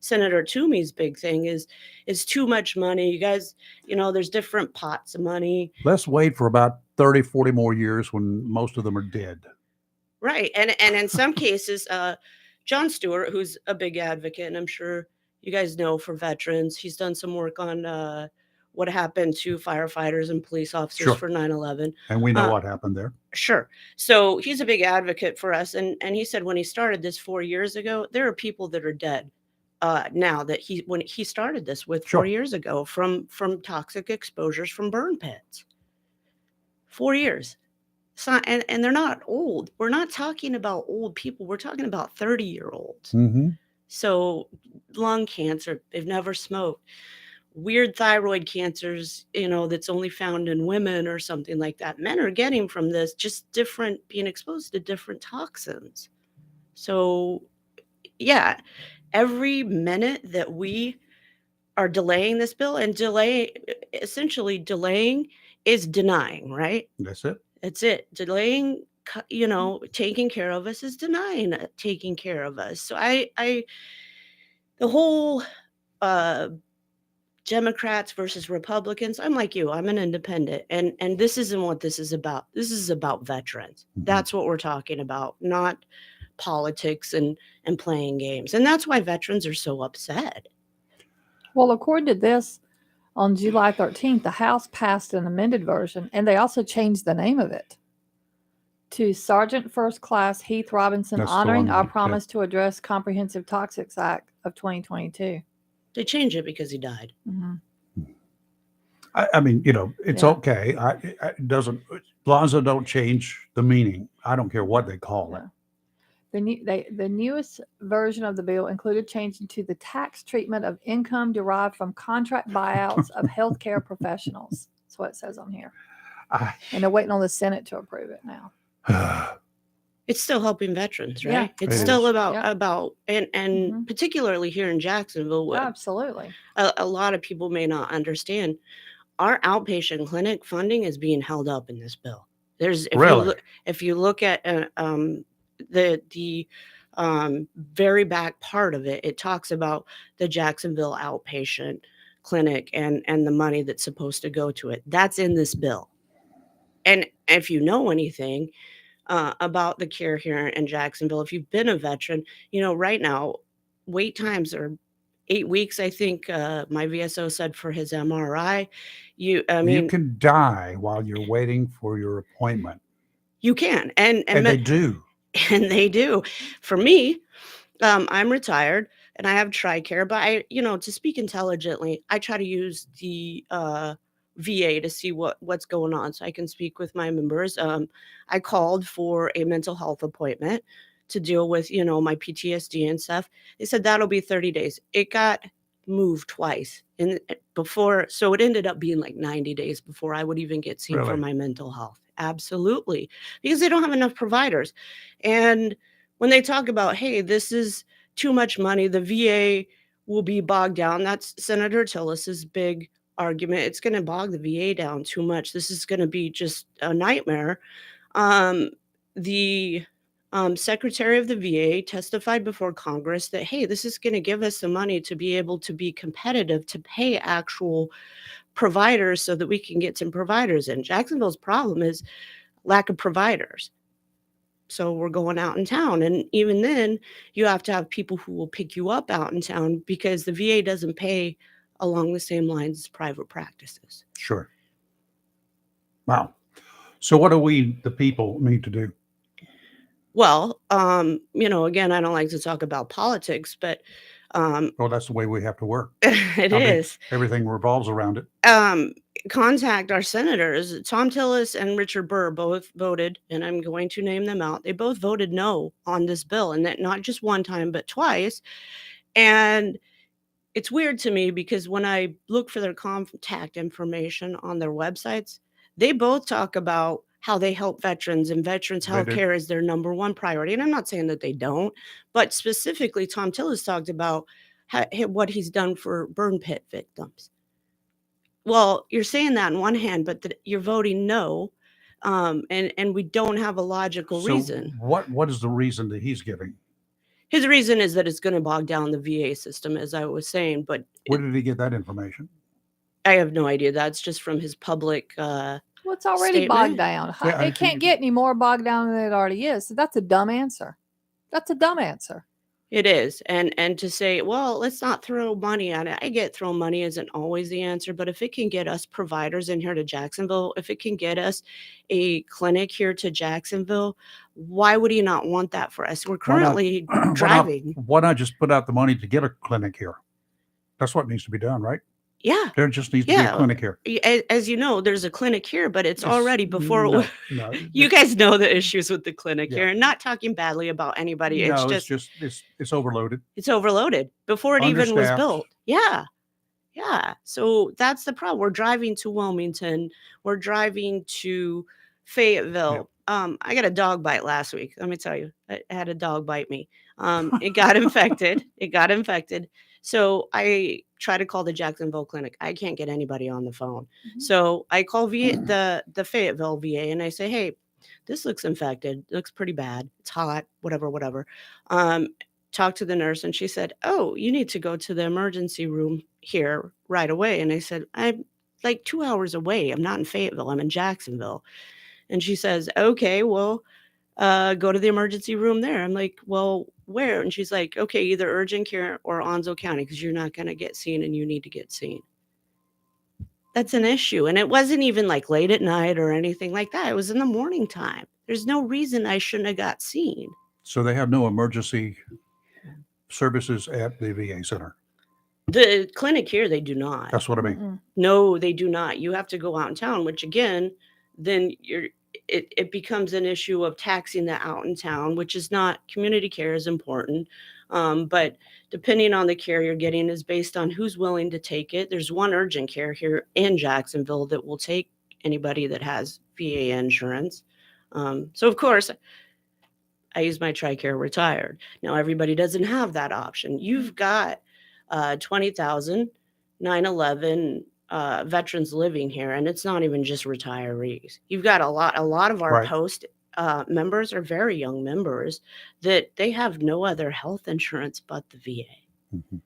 Senator Toomey's big thing is too much money. You guys, there's different pots of money. Let's wait for about 30, 40 more years when most of them are dead. Right. And in some cases, John Stewart, who's a big advocate, and I'm sure you guys know for veterans, he's done some work on what happened to firefighters and police officers for 9/11. And we know what happened there. Sure. So he's a big advocate for us. And he said when he started this 4 years ago, there are people that are dead now that when he started this with 4 years ago from toxic exposures from burn pits. 4 years. And they're not old. We're not talking about old people. We're talking about 30-year-olds. So lung cancer, they've never smoked. weird thyroid cancers, that's only found in women or something like that. Men are getting from this just being exposed to different toxins. So, yeah, every minute that we are delaying this bill, and essentially delaying is denying, right? That's it. It's it. Delaying, taking care of us is denying taking care of us. So the whole Democrats versus Republicans, I'm like you, I'm an independent, and this isn't what this is about. This is about veterans. Mhm. That's what we're talking about, not politics and playing games. And that's why veterans are so upset. Well, according to this, on July 13th, the House passed an amended version, and they also changed the name of it to Sergeant First Class Heath Robinson, That's the honoring one, our yeah. promise to address Comprehensive Toxics Act of 2022. They changed it because he died. Mm-hmm. I mean, it's Yeah. okay. It doesn't, as long as it don't change the meaning. I don't care what they call it. The newest version of the bill included changes to the tax treatment of income derived from contract buyouts of healthcare professionals. That's what it says on here. And they're waiting on the Senate to approve it now. It's still helping veterans, right? Yeah. It's It still is. about and Mhm. particularly here in Jacksonville, Absolutely. a lot of people may not understand. Our outpatient clinic funding is being held up in this bill. Really? If you look at the very back part of it, it talks about the Jacksonville outpatient clinic and the money that's supposed to go to it. That's in this bill. And if you know anything about the care here in Jacksonville, if you've been a veteran, right now wait times are 8 weeks. I think my VSO said for his MRI. You can die while you're waiting for your appointment. You can, and they do. And they do. For me, I'm retired and I have TRICARE, but to speak intelligently, I try to use the VA to see what's going on so I can speak with my members. I called for a mental health appointment to deal with, my PTSD and stuff. They said that'll be 30 days. It got moved twice so it ended up being like 90 days before I would even get seen for my mental health. Absolutely. Because they don't have enough providers. And when they talk about, hey, this is too much money, the VA will be bogged down. That's Senator Tillis's big argument. It's going to bog the VA down too much. This is going to be just a nightmare. The Secretary of the VA testified before Congress that, hey, this is going to give us some money to be able to be competitive, to pay actual providers so that we can get some providers in. Jacksonville's problem is lack of providers. So we're going out in town. And even then, you have to have people who will pick you up out in town because the VA doesn't pay along the same lines as private practices. Sure. Wow. So what do we, the people, need to do? Well, again, I don't like to talk about politics, but well, that's the way we have to work. It is. Everything revolves around it. Contact our senators. Tom Tillis and Richard Burr both voted, and I'm going to name them out. They both voted no on this bill, and that not just one time, but twice. And it's weird to me because when I look for their contact information on their websites, they both talk about how they help veterans, and veterans health care is their number one priority. And I'm not saying that they don't, but specifically Tom Tillis talked about what he's done for burn pit victims. Well, you're saying that on one hand, but you're voting no, and we don't have a logical reason. What is the reason that he's giving? His reason is that it's going to bog down the VA system, as I was saying. But where did he get that information? I have no idea. That's just from his public well, it's already bogged down. Yeah, it can't get any more bogged down than it already is. So that's a dumb answer. That's a dumb answer. It is. And to say, well, let's not throw money at it. I get throw money isn't always the answer, but if it can get us providers in here to Jacksonville, if it can get us a clinic here to Jacksonville, why would he not want that for us? We're currently driving. Why not just put out the money to get a clinic here? That's what needs to be done, right? Yeah. There just needs to be a clinic here. As you know, there's a clinic here, but it's already before. No, you guys know the issues with the clinic here. And not talking badly about anybody. No, it's overloaded. It's overloaded before it even was built. Yeah. Yeah. So that's the problem. We're driving to Wilmington. We're driving to Fayetteville. I got a dog bite last week. Let me tell you, I had a dog bite me. It got infected. It got infected. So I try to call the Jacksonville clinic. I can't get anybody on the phone. So I call the Fayetteville VA and I say, hey, this looks infected. It looks pretty bad. It's hot, whatever. Um, Talked to the nurse and she said, oh, you need to go to the emergency room here right away. And I said, I'm like 2 hours away. I'm not in Fayetteville. I'm in Jacksonville. And she says, okay, well, go to the emergency room there. I'm like, well, where? And she's like, okay, either urgent care or Onslow County because you're not going to get seen and you need to get seen. That's an issue. And it wasn't even like late at night or anything like that. It was in the morning time. There's no reason I shouldn't have got seen. So they have no emergency services at the VA center. The clinic here, they do not. That's what I mean. No, they do not. You have to go out in town, which again, then it becomes an issue of taxing the out in town, which is not. Community care is important. But depending on the care you're getting is based on who's willing to take it. There's one urgent care here in Jacksonville that will take anybody that has VA insurance. So of course, I use my TRICARE retired. Now everybody doesn't have that option. You've got 20,000 9/11 veterans living here, and it's not even just retirees. You've got a lot of our Right. post members are very young members that they have no other health insurance but the VA. Mhm.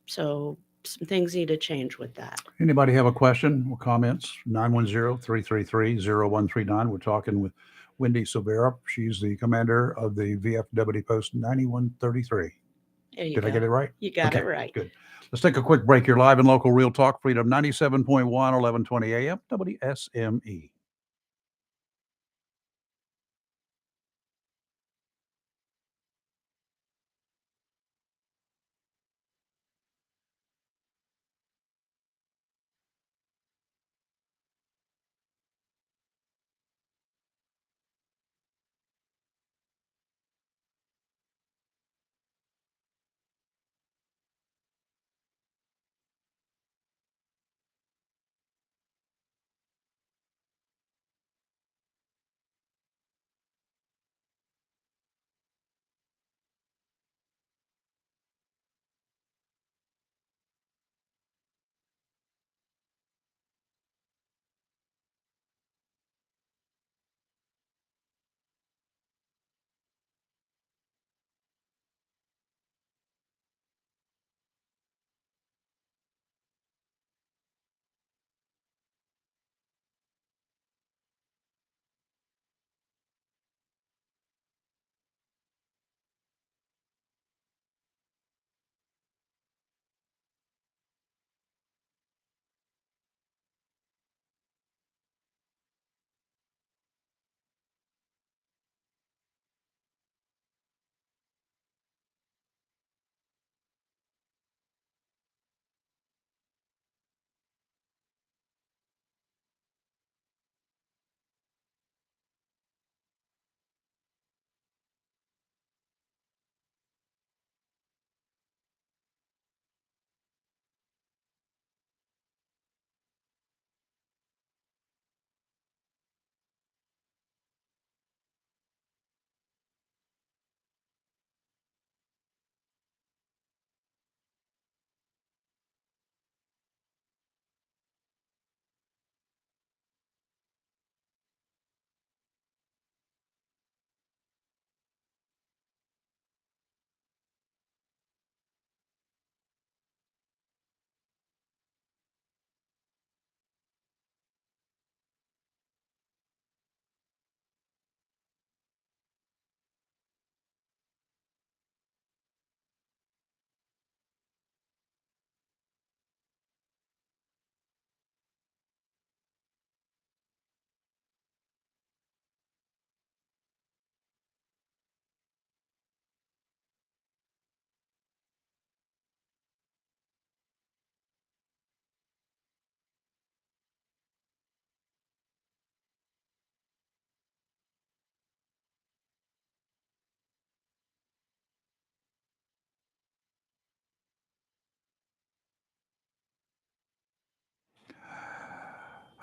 So some things need to change with that. Anybody have a question or comments? 910-333-0139. We're talking with Wendy Silvera. She's the commander of the VFW Post 9133. There you Did go. I get it right? You got it Okay, right. good. Let's take a quick break. You're live in local Real Talk Freedom 97.1, 1120 AM, WSME.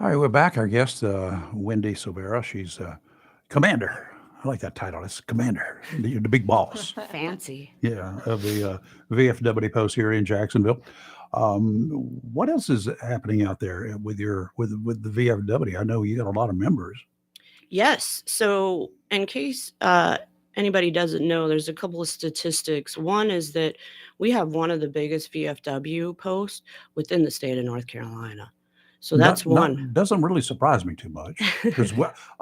All right, we're back. Our guest, Wendy Silvera, she's commander. I like that title. It's commander, the big boss. Fancy. Yeah, of the VFW post here in Jacksonville. What else is happening out there with with the VFW? I know you got a lot of members. Yes. So, in case anybody doesn't know, there's a couple of statistics. One is that we have one of the biggest VFW posts within the state of North Carolina. So that's one. Doesn't really surprise me too much because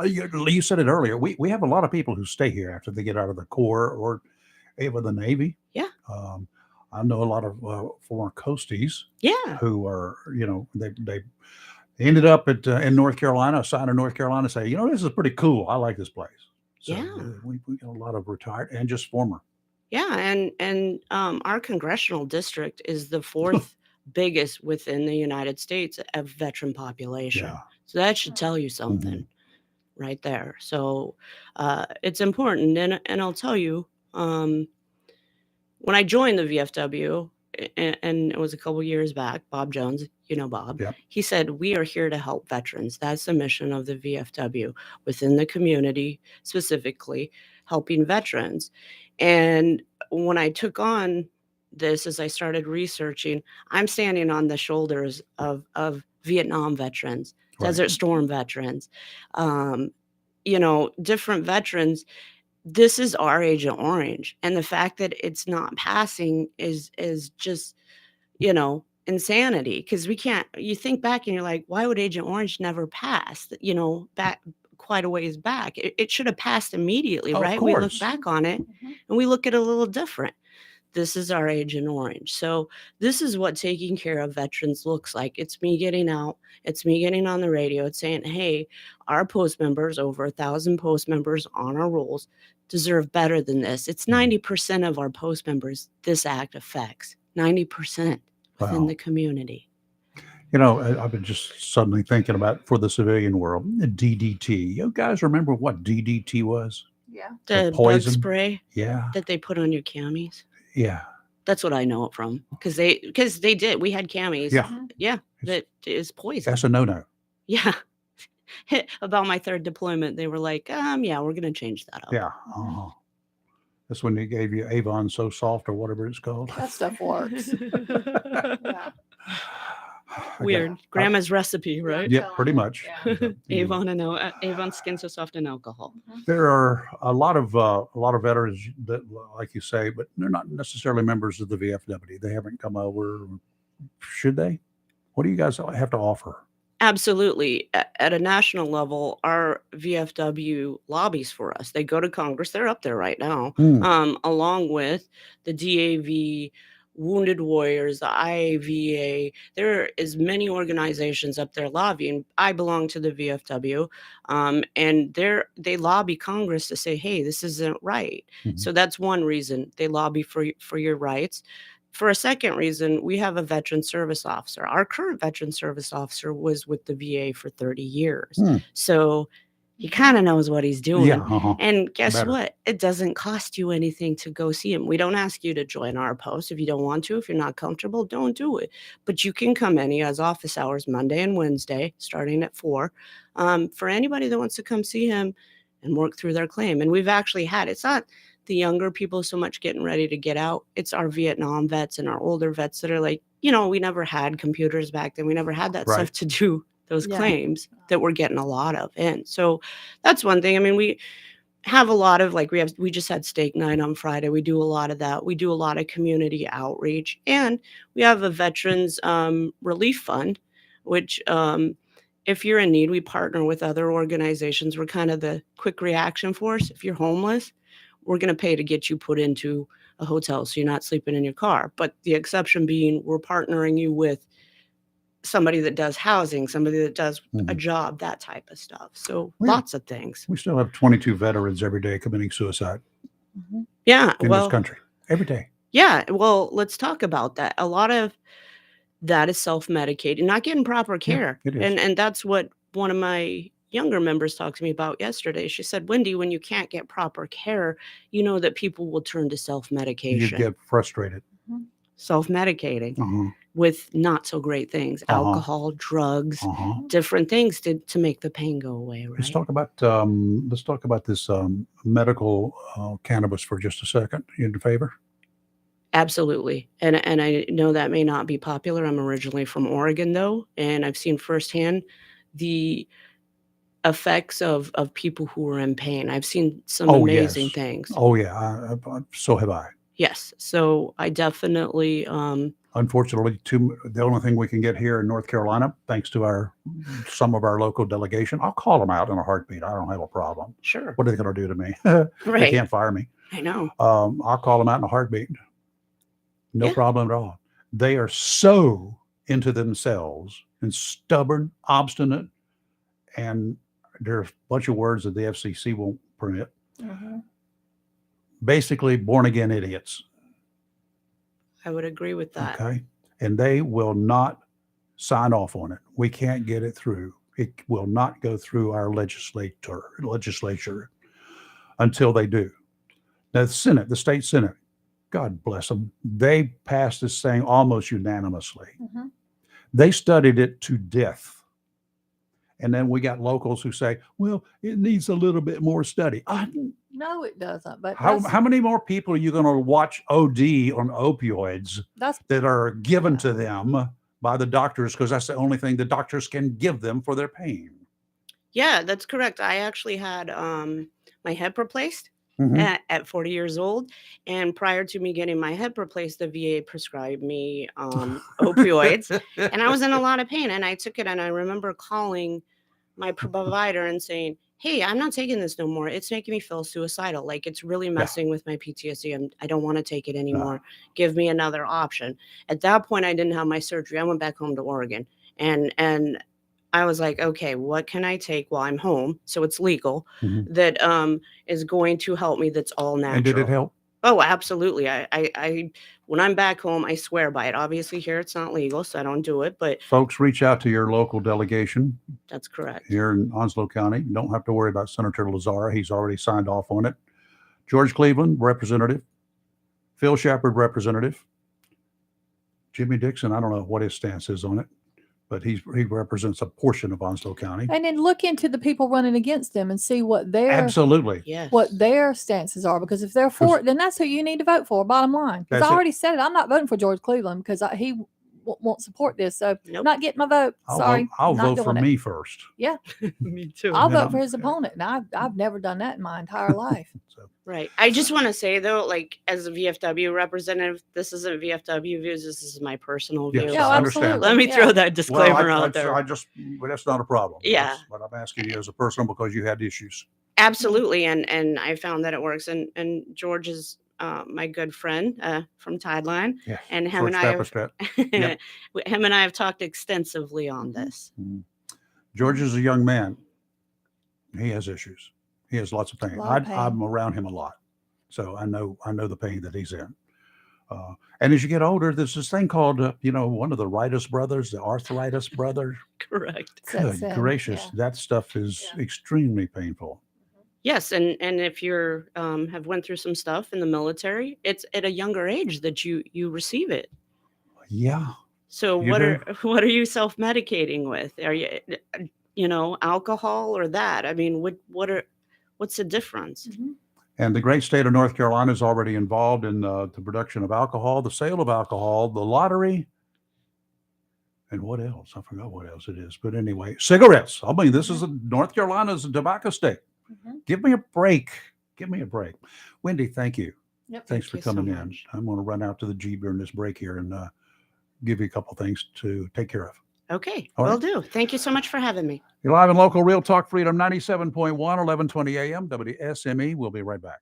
you said it earlier. We have a lot of people who stay here after they get out of the Corps or even the Navy. Yeah. I know a lot of former coasties Yeah. who are, they ended up in North Carolina, a side of North Carolina, say, this is pretty cool. I like this place. So Yeah. we got a lot of retired and just former. Yeah, and our congressional district is the fourth biggest within the United States of veteran population. Yeah. So that should tell you something right there. So it's important, and I'll tell you, when I joined the VFW, and it was a couple years back, Bob Jones, Bob, Yep. he said, we are here to help veterans. That's the mission of the VFW within the community, specifically helping veterans. And when I took on this, as I started researching, I'm standing on the shoulders of Vietnam veterans, Right. Desert Storm veterans, different veterans. This is our Agent Orange, and the fact that it's not passing is just, insanity. Because we can't. You think back and you're like, why would Agent Orange never pass? Back quite a ways back, it should have passed immediately, Of right? We look course. back on it and we look at it a little different. This is our Agent Orange. So this is what taking care of veterans looks like. It's me getting out. It's me getting on the radio. It's saying, hey, our post members, over 1,000 post members on our rolls, deserve better than this. It's 90% of our post members this act affects. 90% within Wow. the community. I've been just suddenly thinking about for the civilian world, DDT. You guys remember what DDT was? Yeah. The bug poison? spray Yeah. that they put on your camis. Yeah. That's what I know it from, because they did. We had camis. Yeah. Yeah, that is poison. That's a no-no. Yeah. About my third deployment, they were like, yeah, we're gonna change that up. Yeah. Uh-huh. That's when they gave you Avon So Soft or whatever it's called. That stuff works. Yeah. Weird. Grandma's recipe, right? Yeah, pretty much. Yeah. Avon and Avon Skin So Soft and alcohol. There are a lot of veterans that, like you say, but they're not necessarily members of the VFW. They haven't come over. Should they? What do you guys have to offer? Absolutely. At a national level, our VFW lobbies for us. They go to Congress. They're up there right now, along with the DAV, Wounded Warriors, the IAVA. There is many organizations up there lobbying. I belong to the VFW, and they lobby Congress to say, hey, this isn't right. So that's one reason they lobby for your rights. For a second reason, we have a veteran service officer. Our current veteran service officer was with the VA for 30 years. So he kind of knows what he's doing. Yeah, And guess Better. what? It doesn't cost you anything to go see him. We don't ask you to join our post. If you don't want to, if you're not comfortable, don't do it. But you can come in. He has office hours Monday and Wednesday, starting at 4, for anybody that wants to come see him and work through their claim. And we've actually had, it's not the younger people so much getting ready to get out. It's our Vietnam vets and our older vets that are like, we never had computers back then. We never had that stuff to do those claims that we're getting a lot of. And so that's one thing. I mean, we have a lot of, like, we just had steak night on Friday. We do a lot of that. We do a lot of community outreach, and we have a veterans relief fund, which if you're in need, we partner with other organizations. We're kind of the quick reaction force. If you're homeless, we're going to pay to get you put into a hotel so you're not sleeping in your car. But the exception being, we're partnering you with somebody that does housing, somebody that does a job, that type of stuff. So lots of things. We still have 22 veterans every day committing suicide Yeah. in this country. Every day. Yeah. Well, let's talk about that. A lot of that is self-medicating, not getting proper care. Yeah, it is. And that's what one of my younger members talked to me about yesterday. She said, Wendy, when you can't get proper care, you know that people will turn to You self-medication. get frustrated. self-medicating Uh-huh. with not so great things, Uh-huh. alcohol, drugs, Uh-huh. different things to make the pain go away, Let's right? talk about this medical cannabis for just a second. You in favor? Absolutely. And I know that may not be popular. I'm originally from Oregon though, and I've seen firsthand the effects of people who are in pain. I've seen some Oh amazing yes. things. Oh yeah. So have I. Yes. So I definitely Unfortunately, the only thing we can get here in North Carolina, thanks to some of our local delegation, I'll call them out in a heartbeat. I don't have a problem. sure. What are they going to do to me? They Right. can't fire me. I know. I'll call them out in a heartbeat. No Yeah. problem at all. They are so into themselves and stubborn, obstinate, and there's a bunch of words that the FCC won't permit. Mhm. Basically, born again idiots. I would agree with that. Okay. And they will not sign off on it. We can't get it through. It will not go through our legislature until they do. Now, the state Senate, God bless them, they passed this thing almost unanimously. Mhm. They studied it to death. And then we got locals who say, well, it needs a little bit more study. No, it doesn't. But How many more people are you going to watch OD on opioids that's that are given to them by the doctors? Because that's the only thing the doctors can give them for their pain. Yeah, that's correct. I actually had my hip replaced Mhm. at 40 years old. And prior to me getting my hip replaced, the VA prescribed me opioids. And I was in a lot of pain. And I took it. And I remember calling my provider and saying, hey, I'm not taking this no more. It's making me feel suicidal. Like it's really messing with my PTSD. I don't want to take it anymore. Give me another option. At that point, I didn't have my surgery. I went back home to Oregon. And I was like, okay, what can I take while I'm home? So it's legal Mhm. that is going to help me. That's all natural. And did it help? Oh, absolutely. I when I'm back home, I swear by it. Obviously here it's not legal, so I don't do it, but Folks, reach out to your local delegation that's correct. here in Onslow County. You don't have to worry about Senator Lazara. He's already signed off on it. George Cleveland, representative. Phil Shepard, representative. Jimmy Dixon, I don't know what his stance is on it, but he represents a portion of Onslow County. and then look into the people running against them and see what their Absolutely. Yes. what their stances are. Because if they're for it, then that's who you need to vote for. Bottom line, because That's I it. already said it. I'm not voting for George Cleveland because he won't support this. So Nope. not getting my vote. Sorry, I'll not vote for doing it. me first. Yeah, Me too. I'll And then vote for his opponent, and I've never done that in my entire life. So, Right. I just want to say though, like as a VFW representative, this isn't VFW views. This is my personal yes, view. Yeah, I So understand. absolutely. let me Yeah. throw that Well, disclaimer out there. well, that's not a problem. Yeah. But I'm asking you as a person because you had issues. Absolutely, and I found that it works. And George is my good friend from Tideline, Yes. and him George and I Papastet. have Yep. him and I have talked extensively on this. Mhm. George is a young man. He has issues. He has lots of pain. A lot of pain. I'm around him a lot, so I know the pain that he's in. And as you get older, there's this thing called, one of the Ritus brothers, the arthritis brother. Correct. Sets Good in, gracious, yeah. that stuff is Yeah. extremely painful. Yes, and if you're have went through some stuff in the military, it's at a younger age that you receive it. Yeah. So You what are you self-medicating with? Are you alcohol or that? I mean, what's the difference? Mhm. And the great state of North Carolina is already involved in the production of alcohol, the sale of alcohol, the lottery, and what else? I forgot what else it is. But anyway, cigarettes. I mean, North Carolina's a tobacco state. Mhm. Give me a break. Give me a break. Wendy, thank you. Yep. Thanks Thank for you so coming in. much. I'm going to run out to the Jeep during this break here and give you a couple things to take care of. Okay, All will right. do. Thank you so much for having me. You're live and local, Real Talk Freedom 97.1, 1120 a.m. WSME. We'll be right back.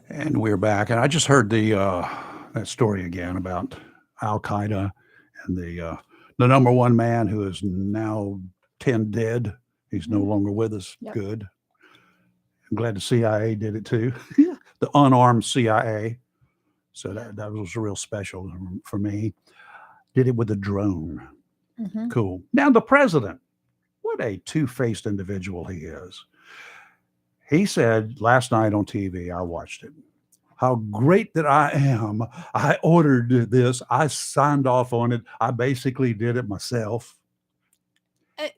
And we're back. And I just heard that story again about Al Qaeda and the number one man who is now 10 dead. He's no longer with us. Yep. Good. I'm glad the CIA did it too. The unarmed CIA. So that was real special for me. Did it with a drone. Mhm. Cool. Now the president, what a two-faced individual he is. He said last night on TV, I watched it, how great that I am. I ordered this. I signed off on it. I basically did it myself.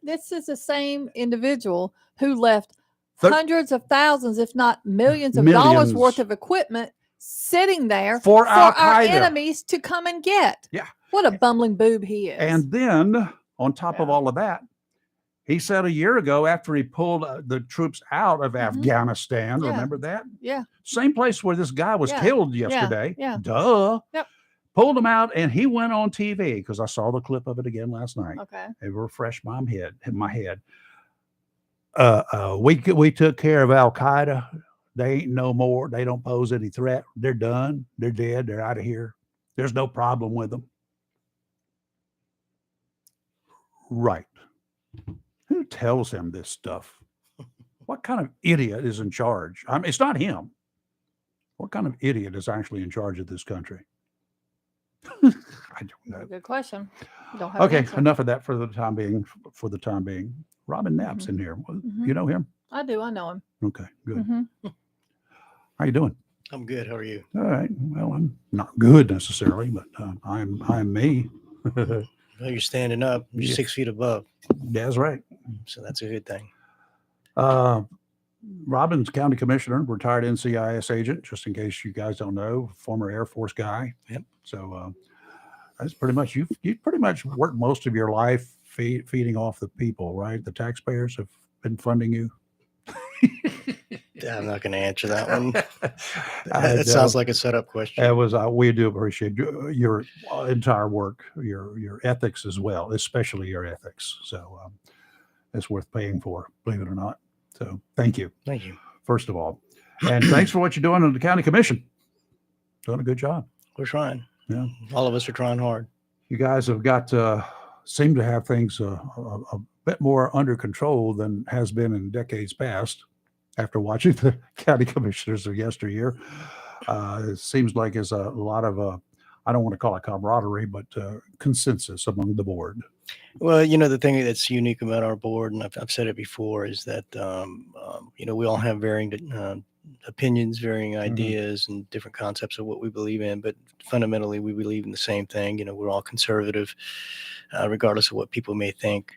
This is the same individual who left Thir- hundreds of thousands, if not millions of dollars Millions. worth of equipment sitting there For Al our Qaeda. enemies to come and get. Yeah. What a bumbling boob he is. And then on top of Yeah. all of that, he said a year ago after he pulled the troops out of Afghanistan, Yeah. remember that? Yeah. Same place where this guy was Yeah. killed Yeah. yesterday. Yeah. Duh. Yep. Pulled him out and he went on TV because I saw the clip of it again last night. Okay. It refreshed my head. We took care of Al Qaeda. They ain't no more. They don't pose any threat. They're done. They're dead. They're out of here. There's no problem with them. Right. Who tells him this stuff? What kind of idiot is in charge? I mean, it's not him. What kind of idiot is actually in charge of this country? I don't know. Good question. Don't have an Okay, answer. enough of that for the time being. Robin Knapp's in here. Mhm. You know him? I do. I know him. Okay, good. Mhm. How you doing? I'm good. How are you? All right. Well, I'm not good necessarily, but I'm me. Well, you're standing up. You're Yeah. 6 feet above, That's right. so that's a good thing. Robin's county commissioner, retired NCIS agent, just in case you guys don't know, former Air Force guy. Yep. So that's pretty much you've pretty much worked most of your life feeding off the people, right? The taxpayers have been funding you. I'm not going to answer that one. I That sounds like a setup question. It was. We do appreciate your entire work, your ethics as well, especially your ethics. So it's worth paying for, believe it or not. So thank you, Thank you. first of all, and thanks for what you're doing on the county commission. Doing a good job. We're trying. Yeah. All of us are trying hard. You guys have got seem to have things a bit more under control than has been in decades past. After watching the county commissioners of yesteryear, it seems like there's a lot of I don't want to call it camaraderie, but consensus among the board. Well, the thing that's unique about our board, and I've said it before, is that we all have varying opinions, varying ideas, and different concepts of what we believe in. But fundamentally, we believe in the same thing. We're all conservative, regardless of what people may think.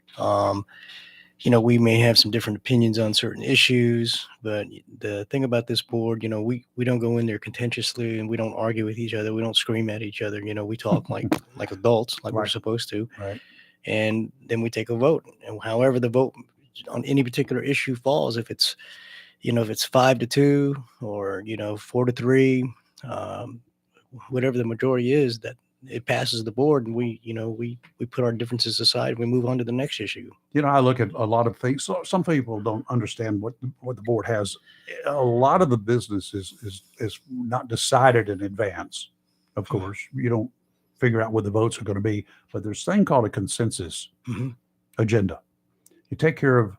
We may have some different opinions on certain issues, but the thing about this board, we don't go in there contentiously, and we don't argue with each other. We don't scream at each other. We talk like adults, like we're Right. supposed to. Right. And then we take a vote. And however the vote on any particular issue falls, if it's 5-2 or 4-3, whatever the majority is, that it passes the board, and we put our differences aside and we move on to the next issue. I look at a lot of things. So some people don't understand what the board has. A lot of the business is not decided in advance. Of course, you don't figure out what the votes are going to be, but there's a thing called a consensus agenda. You take care of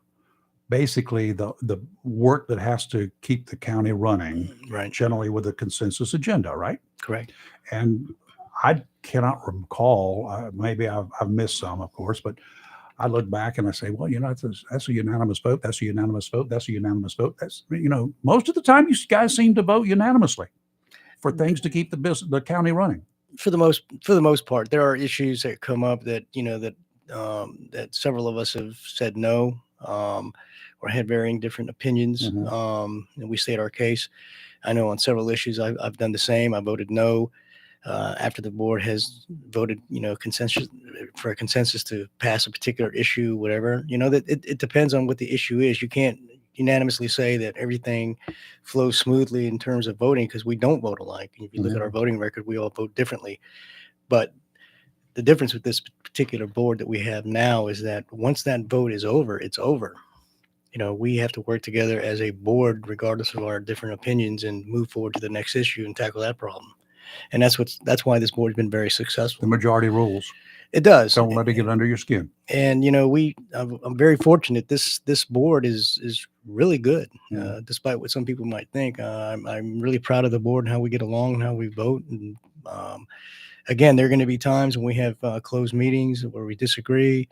basically the work that has to keep the county running, Right. generally with a consensus agenda, right? Correct. And I cannot recall, maybe I've missed some, of course, but I look back and I say, well, that's a unanimous vote. That's a unanimous vote. That's a unanimous vote. That's, most of the time you guys seem to vote unanimously for things to keep the county running. For the most part, there are issues that come up that that several of us have said no, or had varying different opinions, and we state our case. I know on several issues I've done the same. I voted no after the board has voted, consensus to pass a particular issue, whatever. That it depends on what the issue is. You can't unanimously say that everything flows smoothly in terms of voting, because we don't vote alike. If you look at our voting record, we all vote differently. But the difference with this particular board that we have now is that once that vote is over, it's over. we have to work together as a board, regardless of our different opinions, and move forward to the next issue and tackle that problem. And that's why this board has been very successful. The majority rules. It does. Don't let it get under your skin. And I'm very fortunate. This board is really good, despite what some people might think. I'm really proud of the board and how we get along and how we vote. And again, there are going to be times when we have closed meetings where we disagree.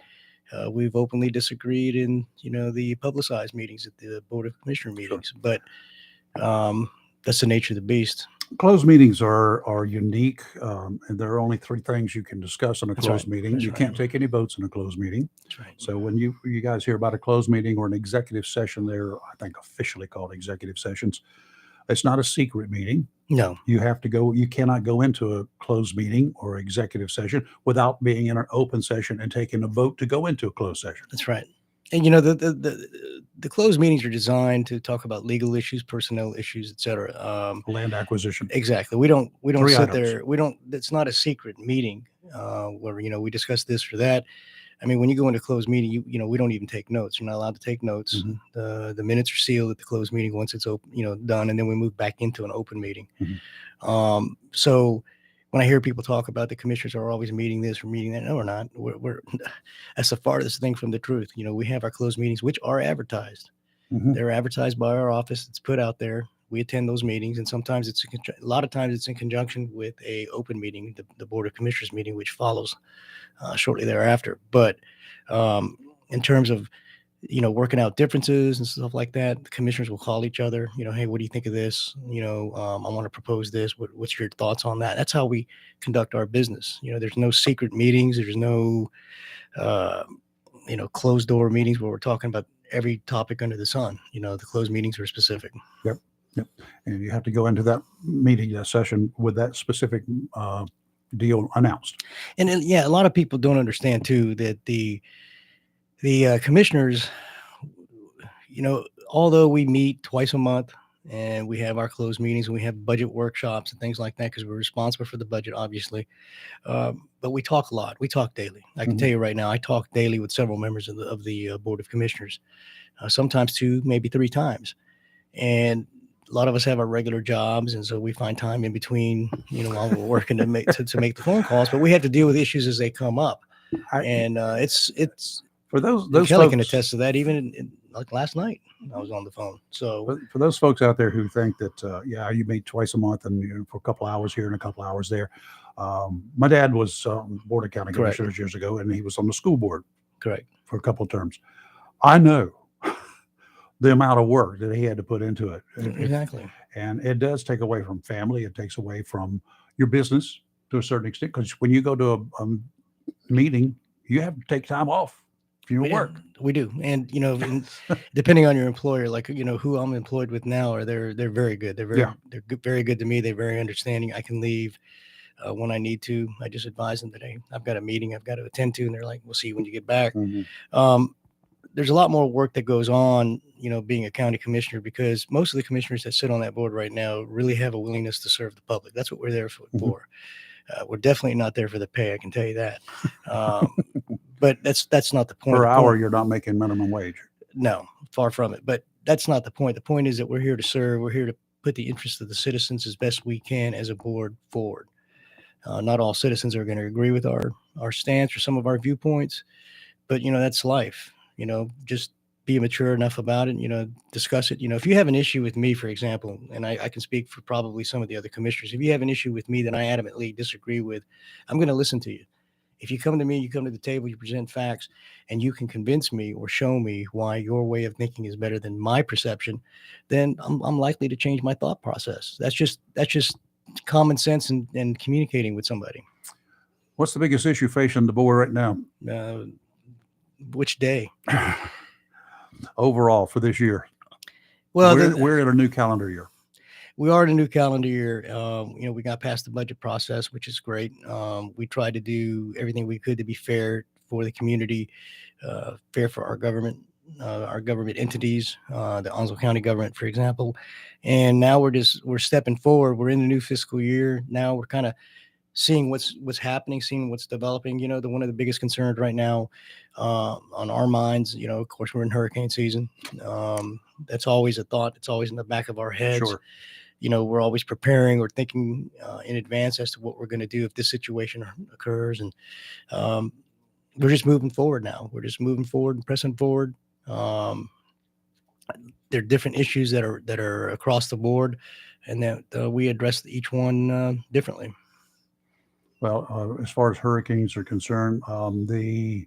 We've openly disagreed in the publicized meetings at the Board of Commissioner meetings, but that's the nature of the beast. Closed meetings are unique, and there are only 3 things you can discuss in a closed meeting. That's you right. can't take any votes in a closed meeting. That's right. So when you guys hear about a closed meeting or an executive session, they're, I think, officially called executive sessions. It's not a secret meeting. No. You have to go. You cannot go into a closed meeting or executive session without being in an open session and taking a vote to go into a closed session. That's right. And the closed meetings are designed to talk about legal issues, personnel issues, et cetera. Land acquisition. Exactly. We don't 3 sit items. there. It's not a secret meeting where we discuss this or that. I mean, when you go into a closed meeting, we don't even take notes. You're not allowed to take notes. Mm-hmm. The minutes are sealed at the closed meeting once it's open, done, and then we move back into an open meeting. Mm-hmm. So when I hear people talk about the commissioners are always meeting this or meeting that, no, we're not. We're that's the farthest thing from the truth. We have our closed meetings, which are advertised. Mm-hmm. They're advertised by our office. It's put out there. We attend those meetings, and sometimes a lot of times it's in conjunction with a open meeting, the Board of Commissioners meeting, which follows shortly thereafter. But in terms of working out differences and stuff like that, the commissioners will call each other. Hey, what do you think of this? I want to propose this. What's your thoughts on that? That's how we conduct our business. There's no secret meetings. There's no closed door meetings where we're talking about every topic under the sun. The closed meetings are specific. Yep. And you have to go into that meeting, that session, with that specific deal announced. And a lot of people don't understand too that the commissioners, although we meet twice a month and we have our closed meetings and we have budget workshops and things like that because we're responsible for the budget, obviously. But we talk a lot. We talk daily. I can tell you right now, I talk daily with several members of the Board of Commissioners, sometimes 2, maybe 3 times. And a lot of us have our regular jobs, and so we find time in between, while we're working to make the phone calls. But we have to deal with issues as they come up, and it's for those Kelly folks, can attest to that. Even like last night, I was on the phone. So for those folks out there who think that you meet twice a month and for a couple hours here and a couple hours there, my dad was Board of County Correct. Commissioners years ago, and he was on the school board. Correct. For a couple of terms. I know the amount of work that he had to put into it. Exactly. And it does take away from family. It takes away from your business to a certain extent, because when you go to a meeting, you have to take time off for your work. We do. And, depending on your employer, like, who I'm employed with now, they're very good. They're very good to me. They're very understanding. I can leave when I need to. I just advise them today. I've got a meeting I've got to attend to, and they're like, we'll see you when you get back. There's a lot more work that goes on, being a county commissioner, because most of the commissioners that sit on that board right now really have a willingness to serve the public. That's what we're there for. We're definitely not there for the pay. I can tell you that. But that's not the point. Per hour, you're not making minimum wage. No, far from it. But that's not the point. The point is that we're here to serve. We're here to put the interests of the citizens as best we can as a board forward. Not all citizens are going to agree with our stance or some of our viewpoints, but that's life. Just be mature enough about it, discuss it. If you have an issue with me, for example, and I can speak for probably some of the other commissioners, if you have an issue with me that I adamantly disagree with, I'm going to listen to you. If you come to me, you come to the table, you present facts, and you can convince me or show me why your way of thinking is better than my perception, then I'm likely to change my thought process. That's just common sense and communicating with somebody. What's the biggest issue facing the board right now? Which day? Overall for this year? Well, we're in a new calendar year. We are in a new calendar year. We got past the budget process, which is great. We tried to do everything we could to be fair for the community, fair for our government entities, the Onslow County government, for example. And now we're stepping forward. We're in the new fiscal year. Now we're kind of seeing what's happening, seeing what's developing. One of the biggest concerns right now on our minds, of course, we're in hurricane season. That's always a thought. It's always in the back of our heads. Sure. We're always preparing or thinking in advance as to what we're going to do if this situation occurs. And we're just moving forward now. We're just moving forward and pressing forward. There are different issues that are across the board, and that we address each one differently. Well, as far as hurricanes are concerned, the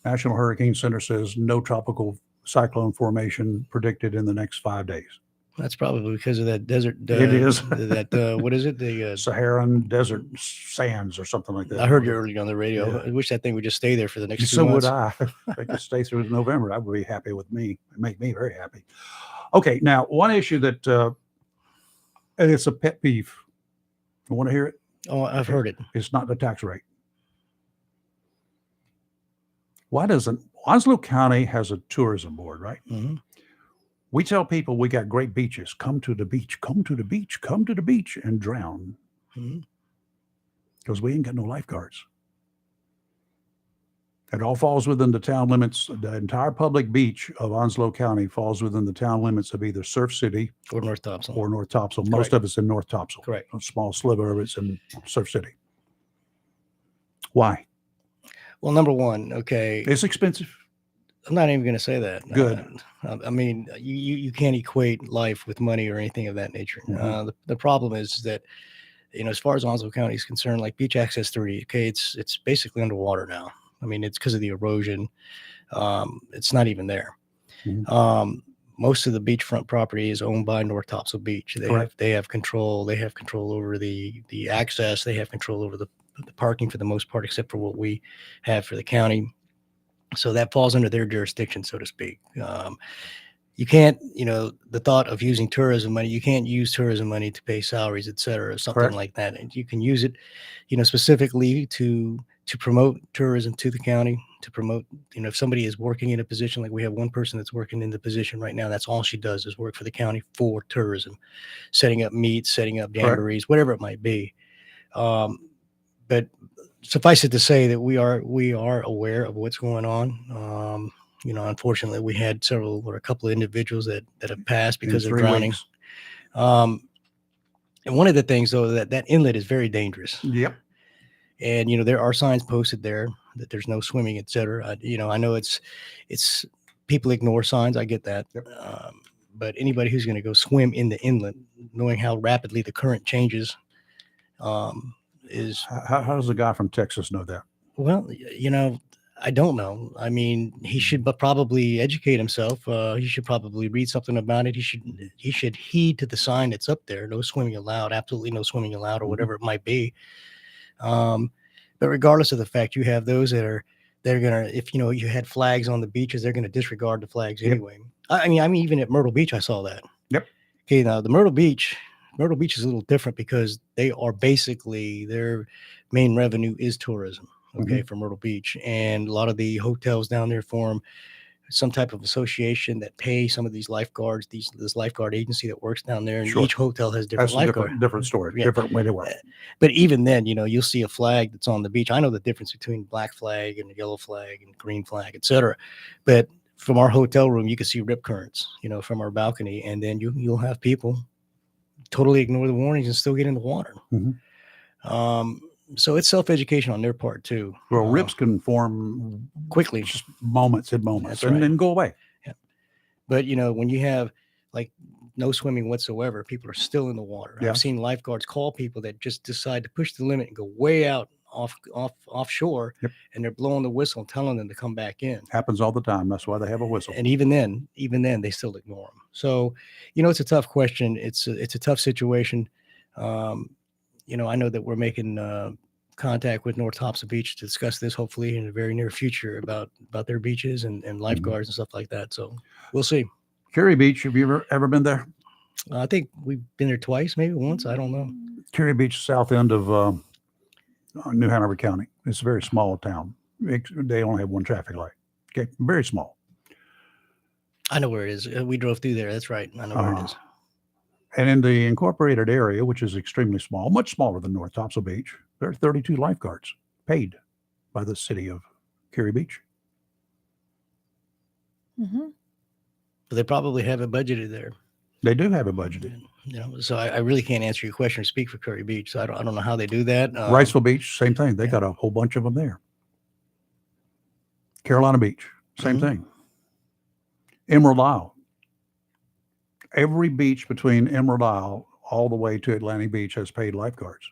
National Hurricane Center says no tropical cyclone formation predicted in the next 5 days. That's probably because of that desert. It is. That what is it? The Saharan desert sands or something like that. I heard you earlier on the radio. Yeah. I wish that thing would just stay there for the next 2 So months. would I. If I could stay through November, that would be happy with me. It'd make me very happy. Okay, now one issue that and it's a pet peeve. You want to hear it? Oh, I've heard it. It's not the tax rate. Why doesn't Onslow County has a tourism board, right? Mm-hmm. We tell people we got great beaches. Come to the beach, come to the beach, come to the beach and drown. Because we ain't got no lifeguards. It all falls within the town limits. The entire public beach of Onslow County falls within the town limits of either Surf City Or North Thompson. or North Topsail. Correct. Most of it's in North Topsail. Correct. A small sliver of it's in Surf City. Why? Well, number one, okay. It's expensive. I'm not even going to say that. Good. I mean, you can't equate life with money or anything of that nature. Mhm. The problem is that, as far as Onslow County is concerned, like Beach Access 30, okay, it's basically underwater now. I mean, it's because of the erosion. It's not even there. Mhm. Most of the beachfront property is owned by North Topsail Beach. Correct. They have control. They have control over the access. They have control over the parking for the most part, except for what we have for the county. So that falls under their jurisdiction, so to speak. You can't, the thought of using tourism money, you can't use tourism money to pay salaries, et cetera, something Correct. like that. And you can use it, specifically to promote tourism to the county, to promote, if somebody is working in a position, like we have one person that's working in the position right now, that's all she does is work for the county for tourism, setting up meets, setting up Correct. jamborees, whatever it might be. But suffice it to say that we are aware of what's going on. Unfortunately, we had a couple of individuals that have passed because In of 3 drowning. weeks. And one of the things, though, that inlet is very dangerous. Yep. And there are signs posted there that there's no swimming, et cetera. I know it's people ignore signs. I get that. Yep. But anybody who's going to go swim in the inlet, knowing how rapidly the current changes, is How does a guy from Texas know that? well, I don't know. I mean, he should probably educate himself. He should probably read something about it. He should heed to the sign that's up there. No swimming allowed. Absolutely no swimming allowed, or whatever it might be. But regardless of the fact, you have those they're gonna, if you had flags on the beaches, they're gonna disregard the flags Yep. anyway. I mean, even at Myrtle Beach, I saw that. Yep. Okay, now the Myrtle Beach is a little different because they are basically, their main revenue is tourism. Okay, for Myrtle Beach, and a lot of the hotels down there form some type of association that pay some of these lifeguards, this lifeguard agency that works down there, and Sure. each hotel has different That's a lifeguards. different story, Yeah. different way to work. But even then, you'll see a flag that's on the beach. I know the difference between black flag and yellow flag and green flag, et cetera. But from our hotel room, you can see rip currents, from our balcony, and then you'll have people totally ignore the warnings and still get in the water. Mhm. So it's self-education on their part too. Well, rips can form Quickly. just moments and That's and right. then go away. But when you have like no swimming whatsoever, people are still in the water. Yeah. I've seen lifeguards call people that just decide to push the limit and go way out offshore, Yep. and they're blowing the whistle, telling them to come back in. Happens all the time. That's why they have a whistle. And even then, they still ignore them. So, it's a tough question. It's a tough situation. I know that we're making contact with North Topsail Beach to discuss this, hopefully in the very near future, about their beaches and lifeguards and stuff like that. So we'll see. Curry Beach, have you ever been there? I think we've been there twice, maybe once. I don't know. Curry Beach, south end of New Hanover County. It's a very small town. They only have one traffic light. Okay, very small. I know where it is. We drove through there. That's right. I know where it is. And in the incorporated area, which is extremely small, much smaller than North Topsail Beach, There are 32 lifeguards paid by the city of Cary Beach. Mm-hmm. But they probably have it budgeted there. They do have it budgeted. You know, so I really can't answer your question or speak for Cary Beach. So I don't know how they do that. Riceville Beach, same thing. They yeah. got a whole bunch of them there. Carolina Beach, same thing. Emerald Isle. Every beach between Emerald Isle all the way to Atlantic Beach has paid lifeguards.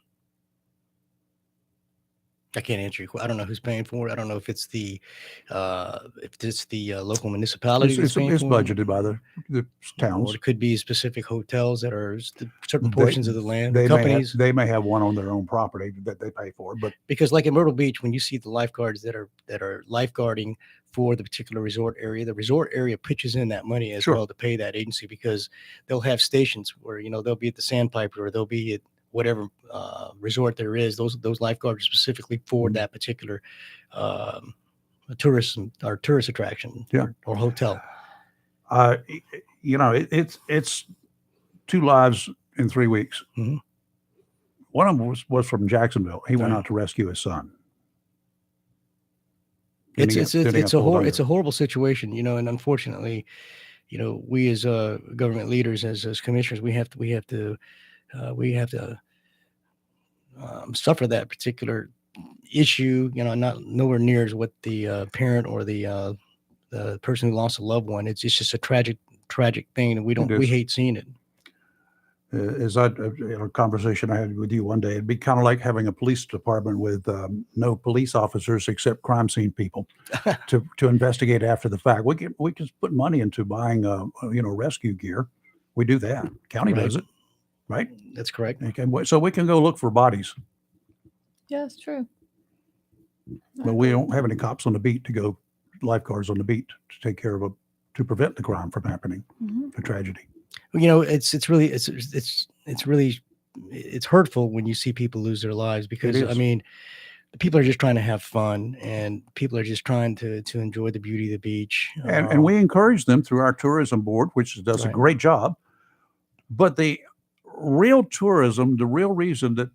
I can't answer your question. I don't know who's paying for it. I don't know if it's the local municipality. It's budgeted by the or towns. it could be specific hotels that are certain portions of the land. They Companies. they may have one on their own property that they pay for, but Because like in Myrtle Beach, when you see the lifeguards that are lifeguarding for the particular resort area, the resort area pitches in that money as Sure. well to pay that agency, because they'll have stations where, you know, they'll be at the Sandpiper or they'll be at whatever resort there is. Those lifeguards are specifically for that particular tourist attraction or hotel. You know, it's 2 lives in 3 weeks. Mhm. One of them was from Jacksonville. He went Right. out to rescue his son. It's a horrible situation, you know, and unfortunately, you know, we as government leaders, as commissioners, we have to suffer that particular issue, you know, not nowhere near as what the parent or the person who lost a loved one. It's just a tragic thing, and we hate seeing it. As in a conversation I had with you one day, it'd be kind of like having a police department with no police officers except crime scene people to investigate after the fact. We can put money into buying rescue gear. We do that. County Right. does it, right? That's correct. Okay, so we can go look for bodies, Yeah, it's true. but we don't have any cops on the beat to go, lifeguards on the beat to take care of to prevent the crime from happening, the tragedy. You know, it's hurtful when you see people lose their lives, because I mean, people are just trying to have fun, and people are just trying to enjoy the beauty of the beach. And we encourage them through our tourism board, which does a Right. great job. But the real tourism, the real reason that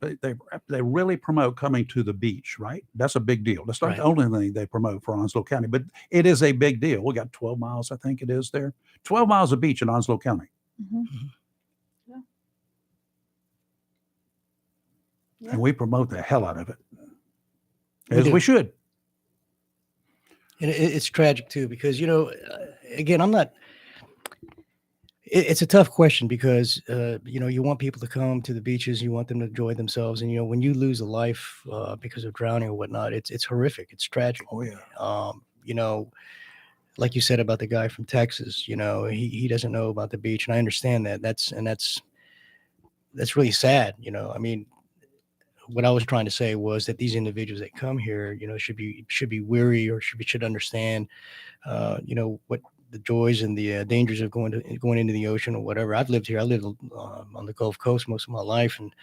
they really promote coming to the beach, right? That's a big deal. That's not Right. the only thing they promote for Onslow County, but it is a big deal. We got 12 miles, I think it is there. 12 miles of beach in Onslow County. Yeah. And we promote the hell out of it. We As do. we should. And it's tragic too, because, you know, again, it's a tough question, because, you know, you want people to come to the beaches, you want them to enjoy themselves. And, you know, when you lose a life because of drowning or whatnot, it's horrific. It's tragic. Oh, yeah. You know, like you said about the guy from Texas, you know, he doesn't know about the beach, and I understand that. That's really sad. You know, I mean, what I was trying to say was that these individuals that come here, you know, should be weary, or should understand, you know, what the joys and the dangers of going into the ocean or whatever. I've lived here. I lived on the Gulf Coast most of my life, and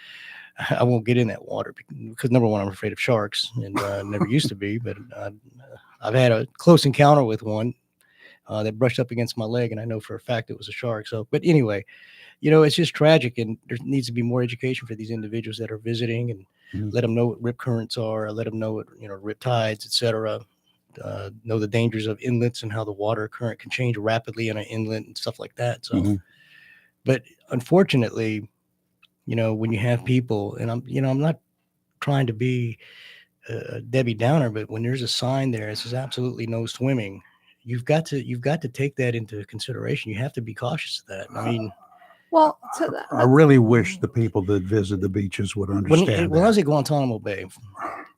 I won't get in that water because, number one, I'm afraid of sharks, and never used to be. But I've had a close encounter with one that brushed up against my leg, and I know for a fact it was a shark. So, but anyway, you know, it's just tragic, and there needs to be more education for these individuals that are visiting, and let them know what rip currents are, let them know what, you know, rip tides, etc. Know the dangers of inlets and how the water current can change rapidly in an inlet and stuff like that. So, but unfortunately, you know, when you have people, and I'm not trying to be Debbie Downer, but when there's a sign there that says absolutely no swimming, you've got to take that into consideration. You have to be cautious of that. I mean, Well, I really wish the people that visit the beaches would understand when I that. was at Guantanamo Bay,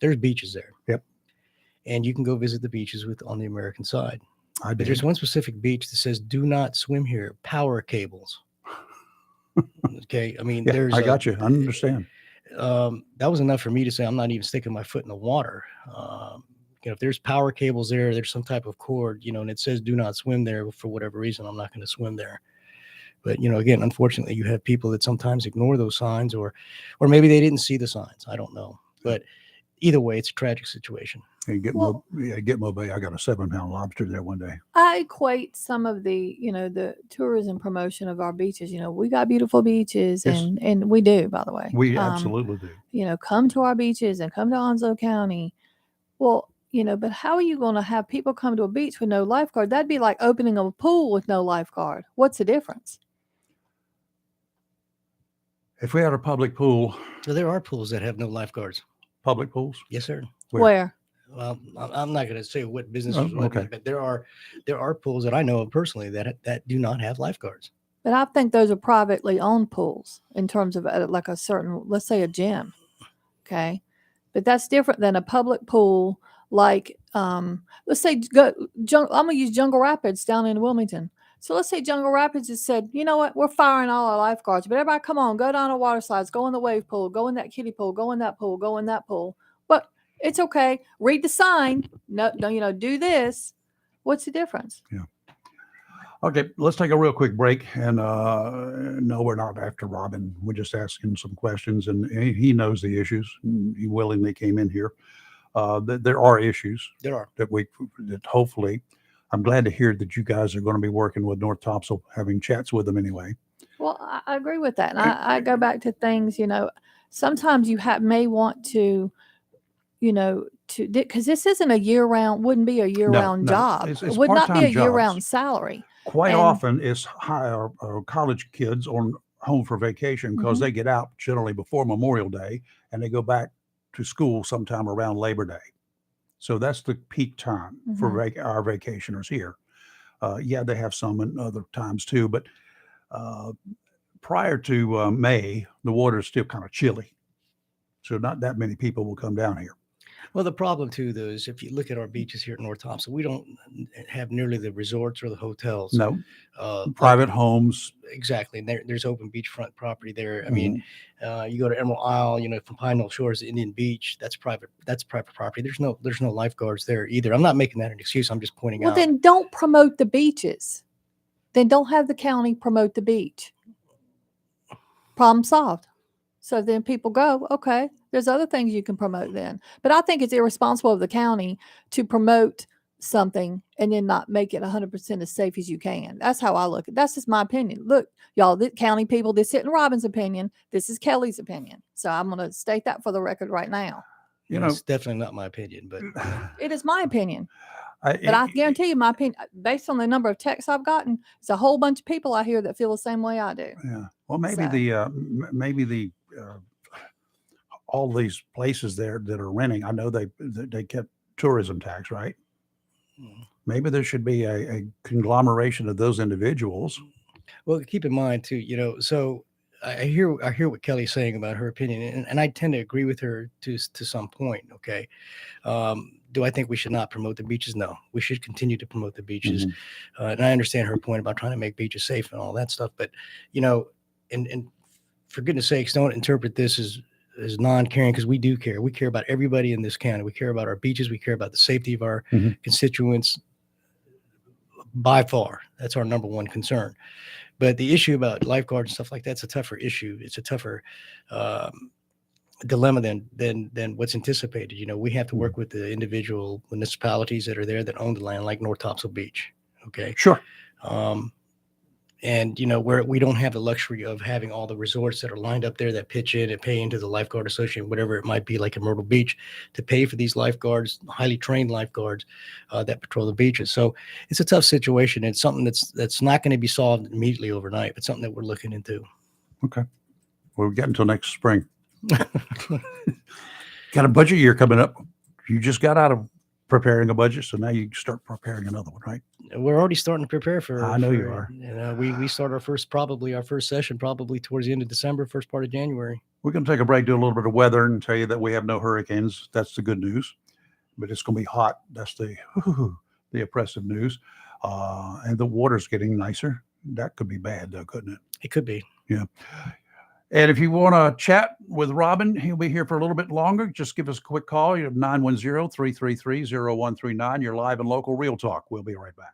there's beaches there. Yep. And you can go visit the beaches on the American side. I But did. there's one specific beach that says "Do not swim here." Power cables. Okay, I mean, Yeah, I got you. I understand. That was enough for me to say I'm not even sticking my foot in the water. You know, if there's power cables there's some type of cord, you know, and it says "Do not swim there" for whatever reason, I'm not going to swim there. But, you know, again, unfortunately, you have people that sometimes ignore those signs, or maybe they didn't see the signs. I don't know. But either way, it's a tragic situation. And Well- Gitmo Bay, I got a 7-pound lobster there one day. I equate some of the, the tourism promotion of our beaches. We got beautiful beaches, Yes. and we do, by the way. We absolutely do. Come to our beaches and come to Onslow County. Well, but how are you going to have people come to a beach with no lifeguard? That'd be like opening a pool with no lifeguard. What's the difference? If we had a public pool, So there are pools that have no lifeguards. public pools, Yes, sir. Where? Well, I'm not going to say what business Oh, is what, okay. but there are pools that I know of personally that do not have lifeguards. But I think those are privately owned pools in terms of like a certain, let's say a gym. Okay. But that's different than a public pool. Like, let's say, I'm going to use Jungle Rapids down in Wilmington. So let's say Jungle Rapids has said, you know what, we're firing all our lifeguards, but everybody come on, go down the water slides, go in the wave pool, go in that kiddie pool, go in that pool, go in that pool. But it's okay. Read the sign. No, do this. What's the difference? Okay, let's take a real quick break. And no, we're not after Robin. We're just asking some questions, and he knows the issues. He willingly came in here. There are issues There are. that hopefully, I'm glad to hear that you guys are going to be working with North Topsail, having chats with them anyway. Well, I agree with that. And I go back to things, sometimes you may want to, because this isn't wouldn't be a year-round no, job. it's It would not be part-time a year-round jobs. salary. Quite And- often, it's college kids on home for vacation because they get out generally before Memorial Day and they go back to school sometime around Labor Day. So that's the peak time for our vacationers here. They have some in other times too, but prior to May, the water is still kind of chilly. So not that many people will come down here. Well, the problem too, though, is if you look at our beaches here at North Thompson, we don't have nearly the resorts or the hotels. No, like- private homes. Exactly. And there's open beachfront property there. I mean, you go to Emerald Isle, from Pine Knoll Shores, Indian Beach, that's private property. There's no lifeguards there either. I'm not making that an excuse. I'm just pointing Well, out. then don't promote the beaches. Then don't have the county promote the beach. Problem solved. So then people go, okay, there's other things you can promote then. But I think it's irresponsible of the county to promote something and then not make it 100% as safe as you can. That's how I look at it. That's just my opinion. Look, y'all, the county people, this isn't Robin's opinion. This is Kelly's opinion. So I'm going to state that for the record right now. It's definitely not my opinion, but It is my opinion. But I guarantee you, my opinion, based on the number of texts I've gotten, there's a whole bunch of people out here that feel the same way I do. Yeah. Well, maybe So- all these places there that are renting, I know they kept tourism tax, right? Maybe there should be a conglomeration of those individuals. well, keep in mind too, so I hear what Kelly's saying about her opinion, and I tend to agree with her to some point. Okay. Do I think we should not promote the beaches? No, we should continue to promote the beaches. And I understand her point about trying to make beaches safe and all that stuff. But, and for goodness sakes, don't interpret this as non-caring, because we do care. We care about everybody in this county. We care about our beaches. We care about the safety of our constituents by far. That's our number one concern. But the issue about lifeguards and stuff like that's a tougher issue. It's a tougher dilemma than what's anticipated. We have to work with the individual municipalities that are there that own the land, like North Topsail Beach. Okay. Sure. And where we don't have the luxury of having all the resorts that are lined up there that pitch in and pay into the lifeguard association, whatever it might be, like in Myrtle Beach, to pay for these lifeguards, highly trained lifeguards that patrol the beaches. So it's a tough situation. It's something that's not going to be solved immediately overnight, but something that we're looking into. Okay. Well, we've got until next spring. Got a budget year coming up. You just got out of preparing a budget, so now you start preparing another one, right? We're already starting to prepare for. I know you are. We start our first session probably towards the end of December, first part of January. We're going to take a break, do a little bit of weather, and tell you that we have no hurricanes. That's the good news. But it's going to be hot. That's the oppressive news. And the water's getting nicer. That could be bad, though, couldn't it? It could be. Yeah. And if you want to chat with Robin, he'll be here for a little bit longer. Just give us a quick call. You have 910-333-0139. You're live and local Real Talk. We'll be right back.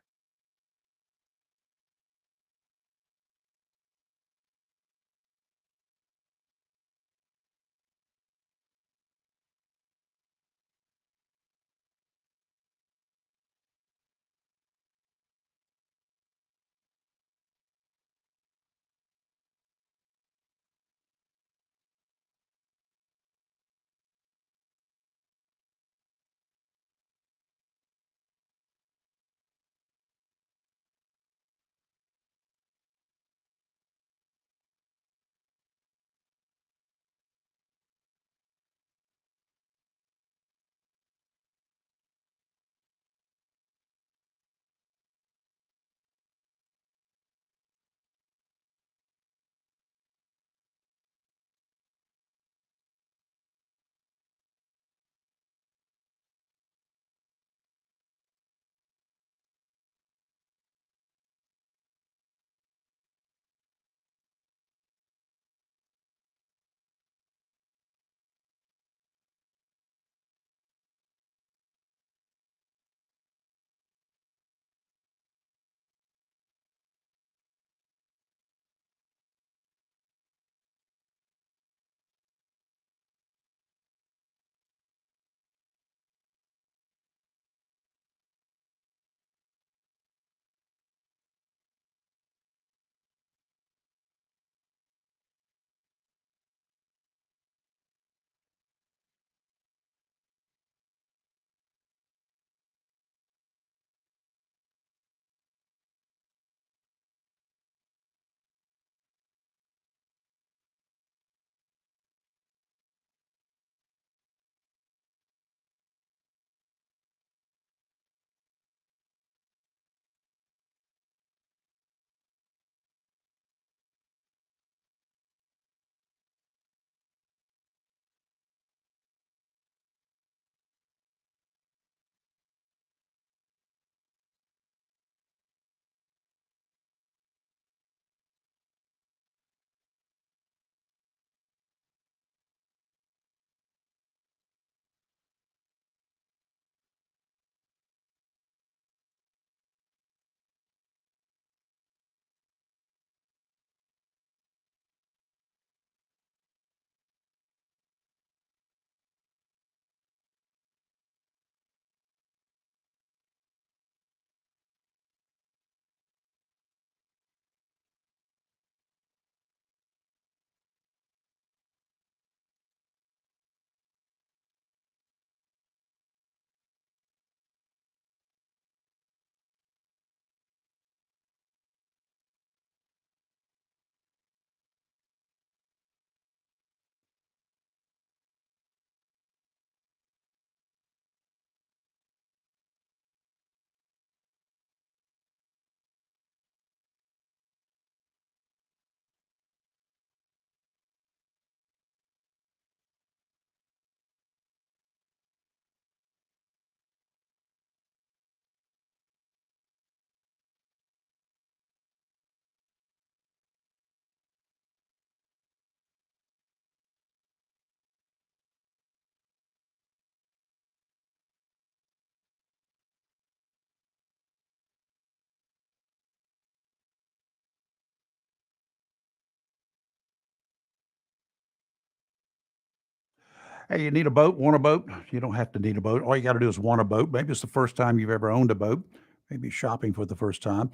Hey, you need a boat? Want a boat? You don't have to need a boat. All you got to do is want a boat. Maybe it's the first time you've ever owned a boat. Maybe shopping for the first time.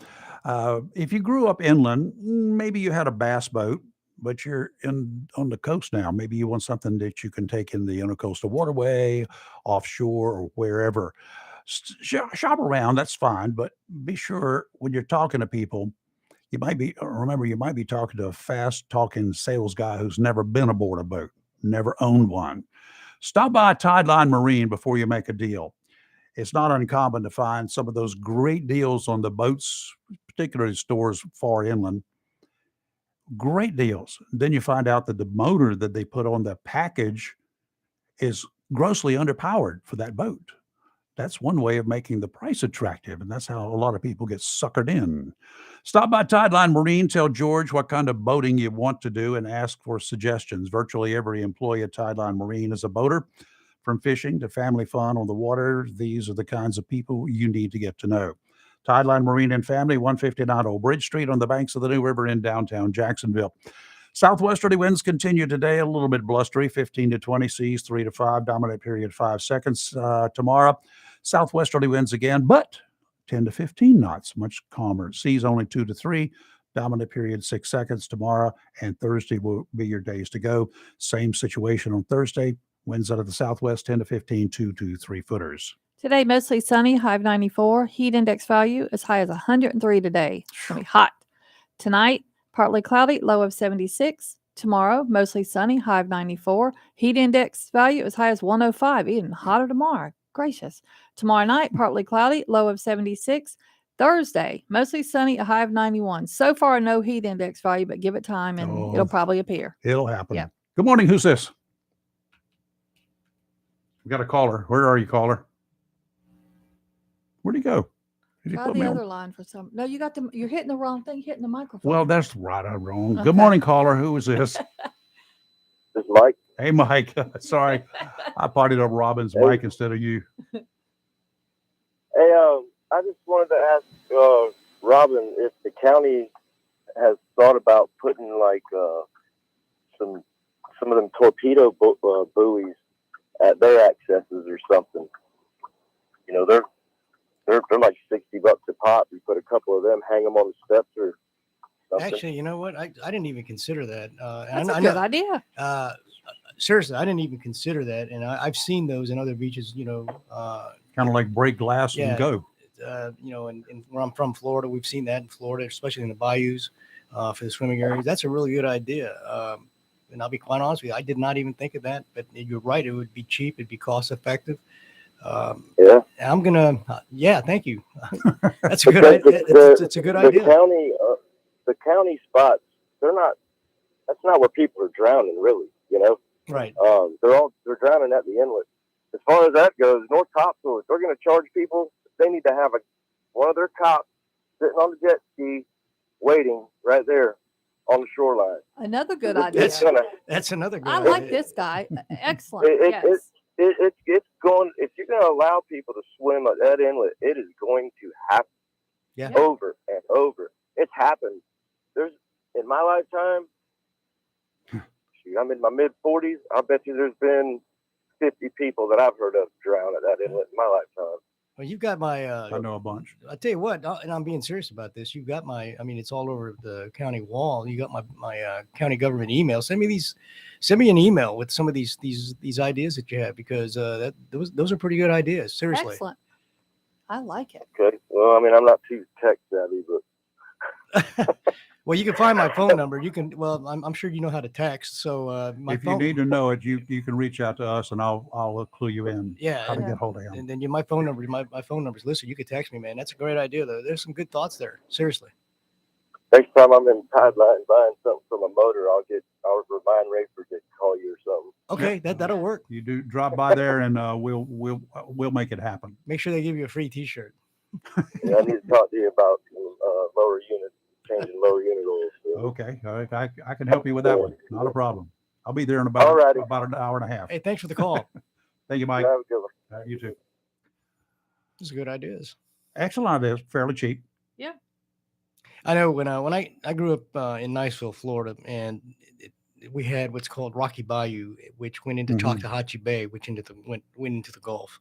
If you grew up inland, maybe you had a bass boat, but you're in on the coast now. Maybe you want something that you can take in the intercoastal waterway, offshore, or wherever. Shop around. That's fine, but be sure when you're talking to people, you might be talking to a fast talking sales guy who's never been aboard a boat, never owned one. Stop by Tideline Marine before you make a deal. It's not uncommon to find some of those great deals on the boats, particularly stores far inland. Great deals. Then you find out that the motor that they put on the package is grossly underpowered for that boat. That's one way of making the price attractive, and that's how a lot of people get suckered in. Stop by Tideline Marine, tell George what kind of boating you want to do, and ask for suggestions. Virtually every employee at Tideline Marine is a boater. From fishing to family fun on the water, these are the kinds of people you need to get to know. Tideline Marine and Family, 159 Old Bridge Street on the banks of the New River in downtown Jacksonville. Southwesterly winds continue today, a little bit blustery, 15 to 20, seas 3 to 5, dominant period 5 seconds. Tomorrow, southwesterly winds again, but 10 to 15 knots, much calmer. Seas only 2 to 3, dominant period 6 seconds tomorrow, and Thursday will be your days to go. Same situation on Thursday. Winds out of the southwest, 10 to 15, 2 to 3 footers. Today, mostly sunny, high of 94. Heat index value as high as 103 today. It's going to be hot. Tonight, partly cloudy, low of 76. Tomorrow, mostly sunny, high of 94. Heat index value as high as 105, even hotter tomorrow. Gracious. Tomorrow night, partly cloudy, low of 76. Thursday, mostly sunny, a high of 91. So far, no heat index value, but give it time and it'll probably appear. It'll happen. Yeah. Good morning. Who's this? We got a caller. Where are you, caller? Where'd he go? Did he Try put the me other on? line for some. No, you're hitting the wrong thing, hitting the microphone. Well, that's right. I'm wrong. Okay. Good morning, caller. Who is this? This is Mike. Hey, Mike. Sorry. I partied up Robin's mic instead of you. Hey, I just wanted to ask Robin if the county has thought about putting like some of them torpedo buoys at their accesses or something. You know, they're like $60 a pop. You put a couple of them, hang them on the steps or something. Actually, you know what? I didn't even consider that. That's a good idea. Seriously, I didn't even consider that. And I've seen those in other beaches, Kind of like break glass and go. And where I'm from, Florida, we've seen that in Florida, especially in the bayous for the swimming areas. That's a really good idea. And I'll be quite honest with you, I did not even think of that, but you're right. It would be cheap. It'd be cost effective. Yeah. I'm going to, thank you. That's a good idea. It's a good idea. The county spots, that's not where people are drowning really, Right. They're drowning at the inlet. As far as that goes, North Topsail, if they're going to charge people, they need to have one of their cops sitting on the jet ski waiting right there on the shoreline. Another good idea. That's another good I idea. like this guy. Excellent. It's going, if you're going to allow people to swim at that inlet, it is going to happen over and over. It's happened. In my lifetime, I'm in my mid 40s. I bet you there's been 50 people that I've heard of drown at that inlet in my lifetime. Well, you've got my. I know a bunch. I tell you what, and I'm being serious about this. You've got it's all over the county wall. You got my county government email. Send me an email with some of these ideas that you have, because those are pretty good ideas. Seriously. Excellent. I like it. Okay. Well, I'm not too tech savvy, but. Well, you can find my phone number. You can. Well, I'm sure you know how to text. So If you need to know it, you can reach out to us, and I'll clue you in. Yeah. How to get hold of him. And then my phone number. My phone number's listed. You could text me, man. That's a great idea, though. There's some good thoughts there. Seriously. Next time I'm in Tideline buying something from a motor, I'll remind Rayford to call you or something. Okay, that'll work. You do drop by there, and we'll make it happen. Make sure they give you a free T-shirt. Yeah, I need to talk to you about lower unit, changing lower unit oils. So. Okay, all right. I can help you with that one. Not a problem. I'll be there in about an hour and a half. Hey, thanks for the call. Thank you, Mike. Have a good one. You too. Those are good ideas. Excellent ideas. Fairly cheap. Yeah. I know when I grew up in Niceville, Florida, and we had what's called Rocky Bayou, which went into Choctawhatchee Bay, which went into the Gulf.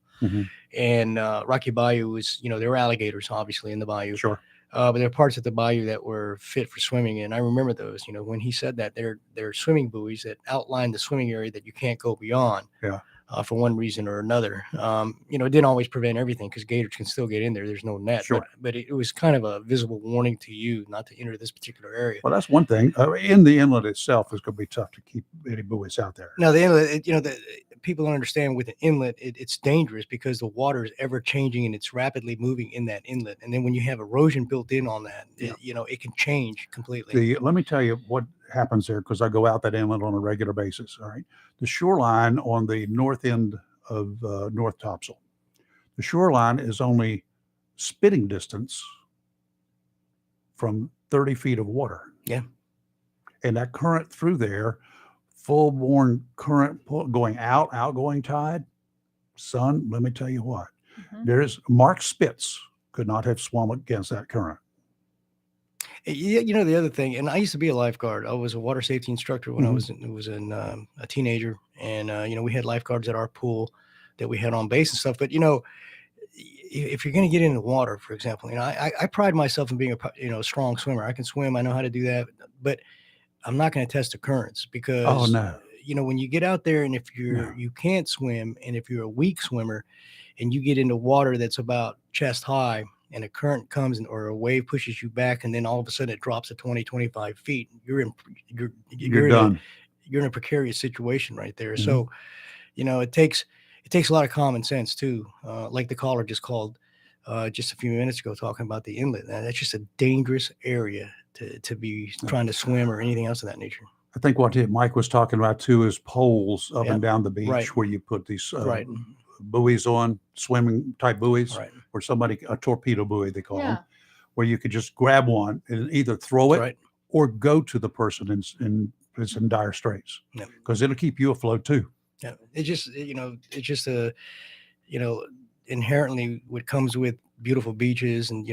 And Rocky Bayou was, there were alligators obviously in the bayou. Sure. But there are parts of the bayou that were fit for swimming in. I remember those. When he said that, they're swimming buoys that outline the swimming area that you can't go beyond. Yeah. For one reason or another. It didn't always prevent everything because gators can still get in there. There's no net. Sure. But it was kind of a visible warning to you not to enter this particular area. Well, that's one thing. In the inlet itself, it's going to be tough to keep any buoys out there. Now, the inlet, the people don't understand with the inlet, it's dangerous because the water is ever changing and it's rapidly moving in that inlet. And then when you have erosion built in on that, it can change completely. Let me tell you what happens there, because I go out that inlet on a regular basis. All right. The shoreline on the north end of North Topsail, the shoreline is only spitting distance from 30 feet of water. Yeah. And that current through there, full-born current going out, outgoing tide, son, let me tell you what, there's Mark Spitz could not have swum against that current. The other thing, and I used to be a lifeguard. I was a water safety instructor when I was a teenager, and we had lifeguards at our pool that we had on base and stuff. But if you're going to get into the water, for example, I pride myself in being a strong swimmer. I can swim. I know how to do that, but I'm not going to test the currents because when you get out there and if you can't swim, and if you're a weak swimmer, and you get into water that's about chest high, and a current comes or a wave pushes you back, and then all of a sudden it drops to 20, 25 feet, you're done. You're in a precarious situation right there. So, it takes a lot of common sense too. Like the caller just called just a few minutes ago talking about the inlet. And that's just a dangerous area to be trying to swim or anything else of that nature. I think what Mike was talking about too is poles up and down the beach where you put these buoys on, swimming type buoys, or a torpedo buoy they call them, where you could just grab one and either throw it or go to the person it's in dire straits, because it'll keep you afloat too. Yeah, it's just inherently what comes with beautiful beaches, and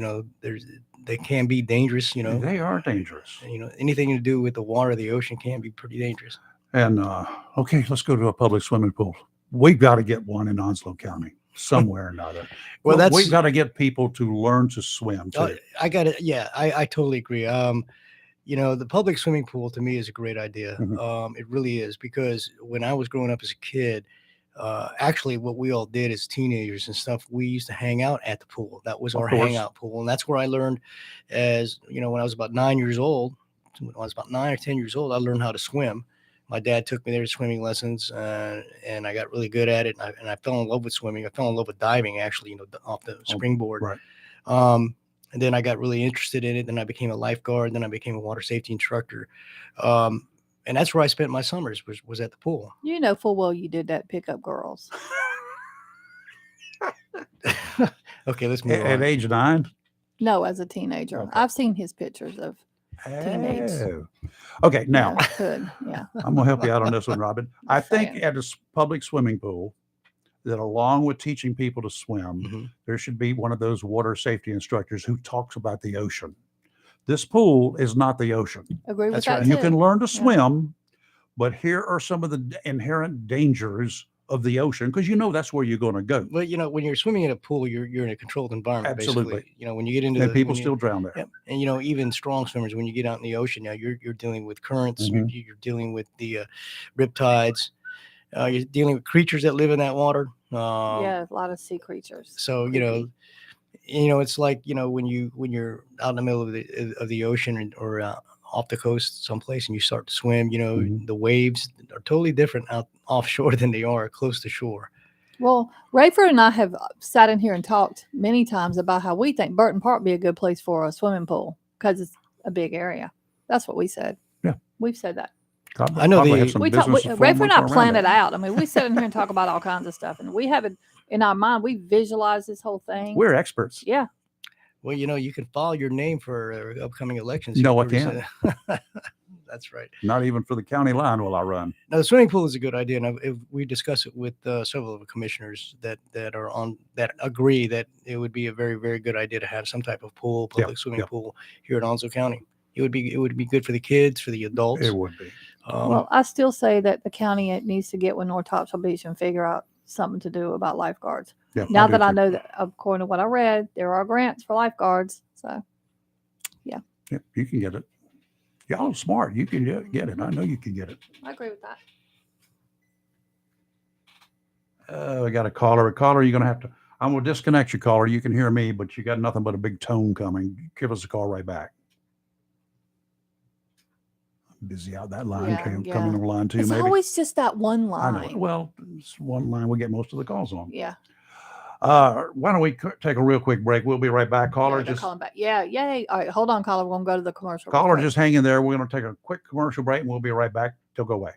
they can be dangerous. They are dangerous. Anything to do with the water, the ocean can be pretty dangerous. And okay, let's go to a public swimming pool. We've got to get one in Onslow County somewhere or another. We've got to get people to learn to swim too. I got it. Yeah, I totally agree. The public swimming pool to me is a great idea. It really is, because when I was growing up as a kid, actually what we all did as teenagers and stuff, we used to hang out at the pool. That was our hangout pool. And that's where I learned when I was about 9 years old, when I was about 9 or 10 years old, I learned how to swim. My dad took me there to swimming lessons, and I got really good at it. And I fell in love with swimming. I fell in love with diving, actually, off the springboard. Right. And then I got really interested in it. Then I became a lifeguard. Then I became a water safety instructor. And that's where I spent my summers, was at the pool. Full well you did that pick up girls. Okay, let's move on. At age 9? No, as a teenager. Okay. I've seen his pictures of teenage. Okay, now yeah. I'm gonna help you out on this one, Robin. I think at a public swimming pool, that along with teaching people to swim, there should be one of those water safety instructors who talks about the ocean. This pool is not the ocean. Agree with that. And you can learn to swim, but here are some of the inherent dangers of the ocean, because that's where you're going to go. Well, when you're swimming in a pool, you're in a controlled environment. Absolutely. Basically. When you get into people still drown there. Yep. And even strong swimmers, when you get out in the ocean, now you're dealing with currents. You're dealing with the riptides. You're dealing with creatures that live in that water. A lot of sea creatures. So it's like when you're out in the middle of the ocean or off the coast someplace and you start to swim, the waves are totally different out offshore than they are close to shore. Well, Rayford and I have sat in here and talked many times about how we think Burton Park be a good place for a swimming pool because it's a big area. That's what we said. Yeah, we've said that. I know Rayford and I plan it out. I mean, we sit in here and talk about all kinds of stuff, and we have it in our mind. We visualize this whole thing. We're experts. Yeah. Well, you can file your name for upcoming elections. No, I can't. That's right. Not even for the county line will I run. Now, the swimming pool is a good idea, and we discussed it with several of the commissioners that agree that it would be a very, very good idea to have some type of pool, public swimming pool here in Onslow County. it would be good for the kids, for the adults. It would be. Well, I still say that the county needs to get with North Topsail Beach and figure out something to do about lifeguards. Yeah, Now do that I too. know that, according to what I read, there are grants for lifeguards. So Yeah, you can get it. Y'all smart. You can get it. I know you can get it. I agree with that. I got a caller. You're going to have to, I'm going to disconnect your caller. You can hear me, but you got nothing but a big tone coming. Give us a call right back. I'm busy out that line. Coming on line 2, It's maybe. always just that one I line. know. Well, it's one line we get most of the calls on. Yeah. Why don't we take a real quick break? We'll be right back. Caller, Yeah, they're calling back. Yeah, yay. All right, hold on, caller. We're going to go to the commercial. Caller, just hang in there. We're going to take a quick commercial break, and we'll be right back. Don't go away.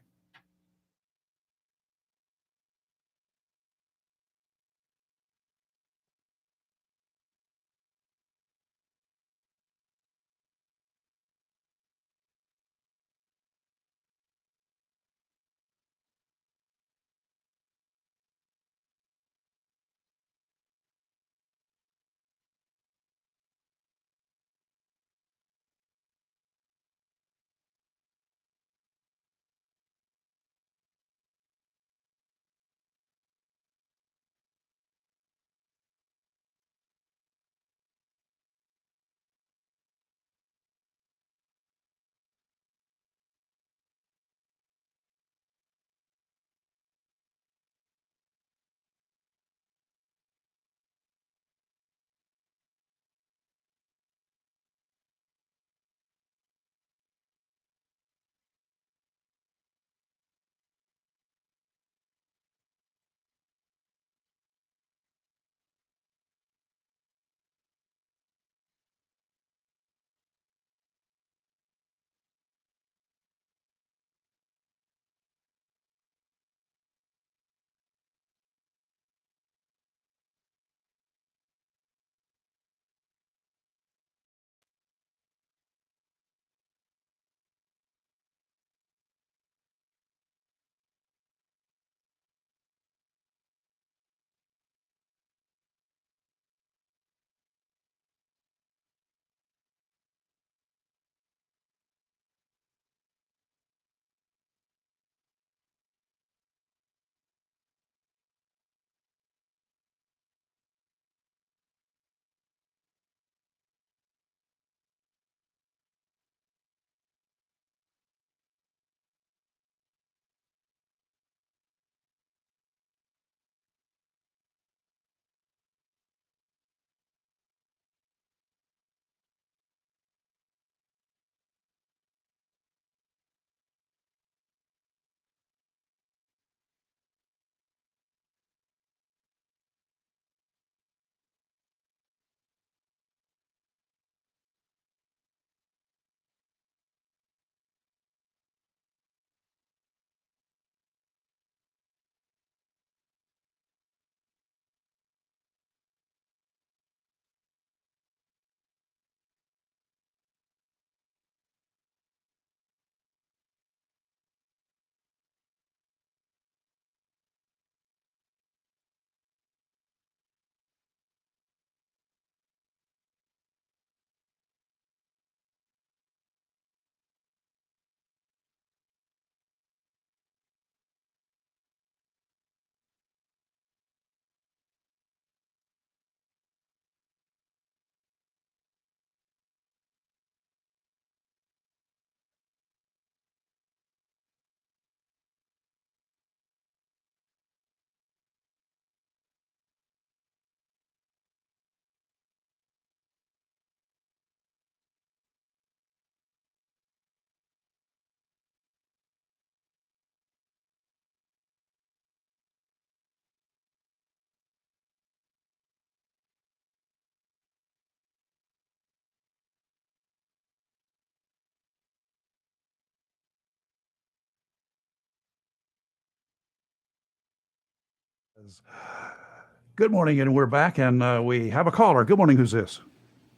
Good morning, and we're back, and we have a caller. Good morning. Who's this?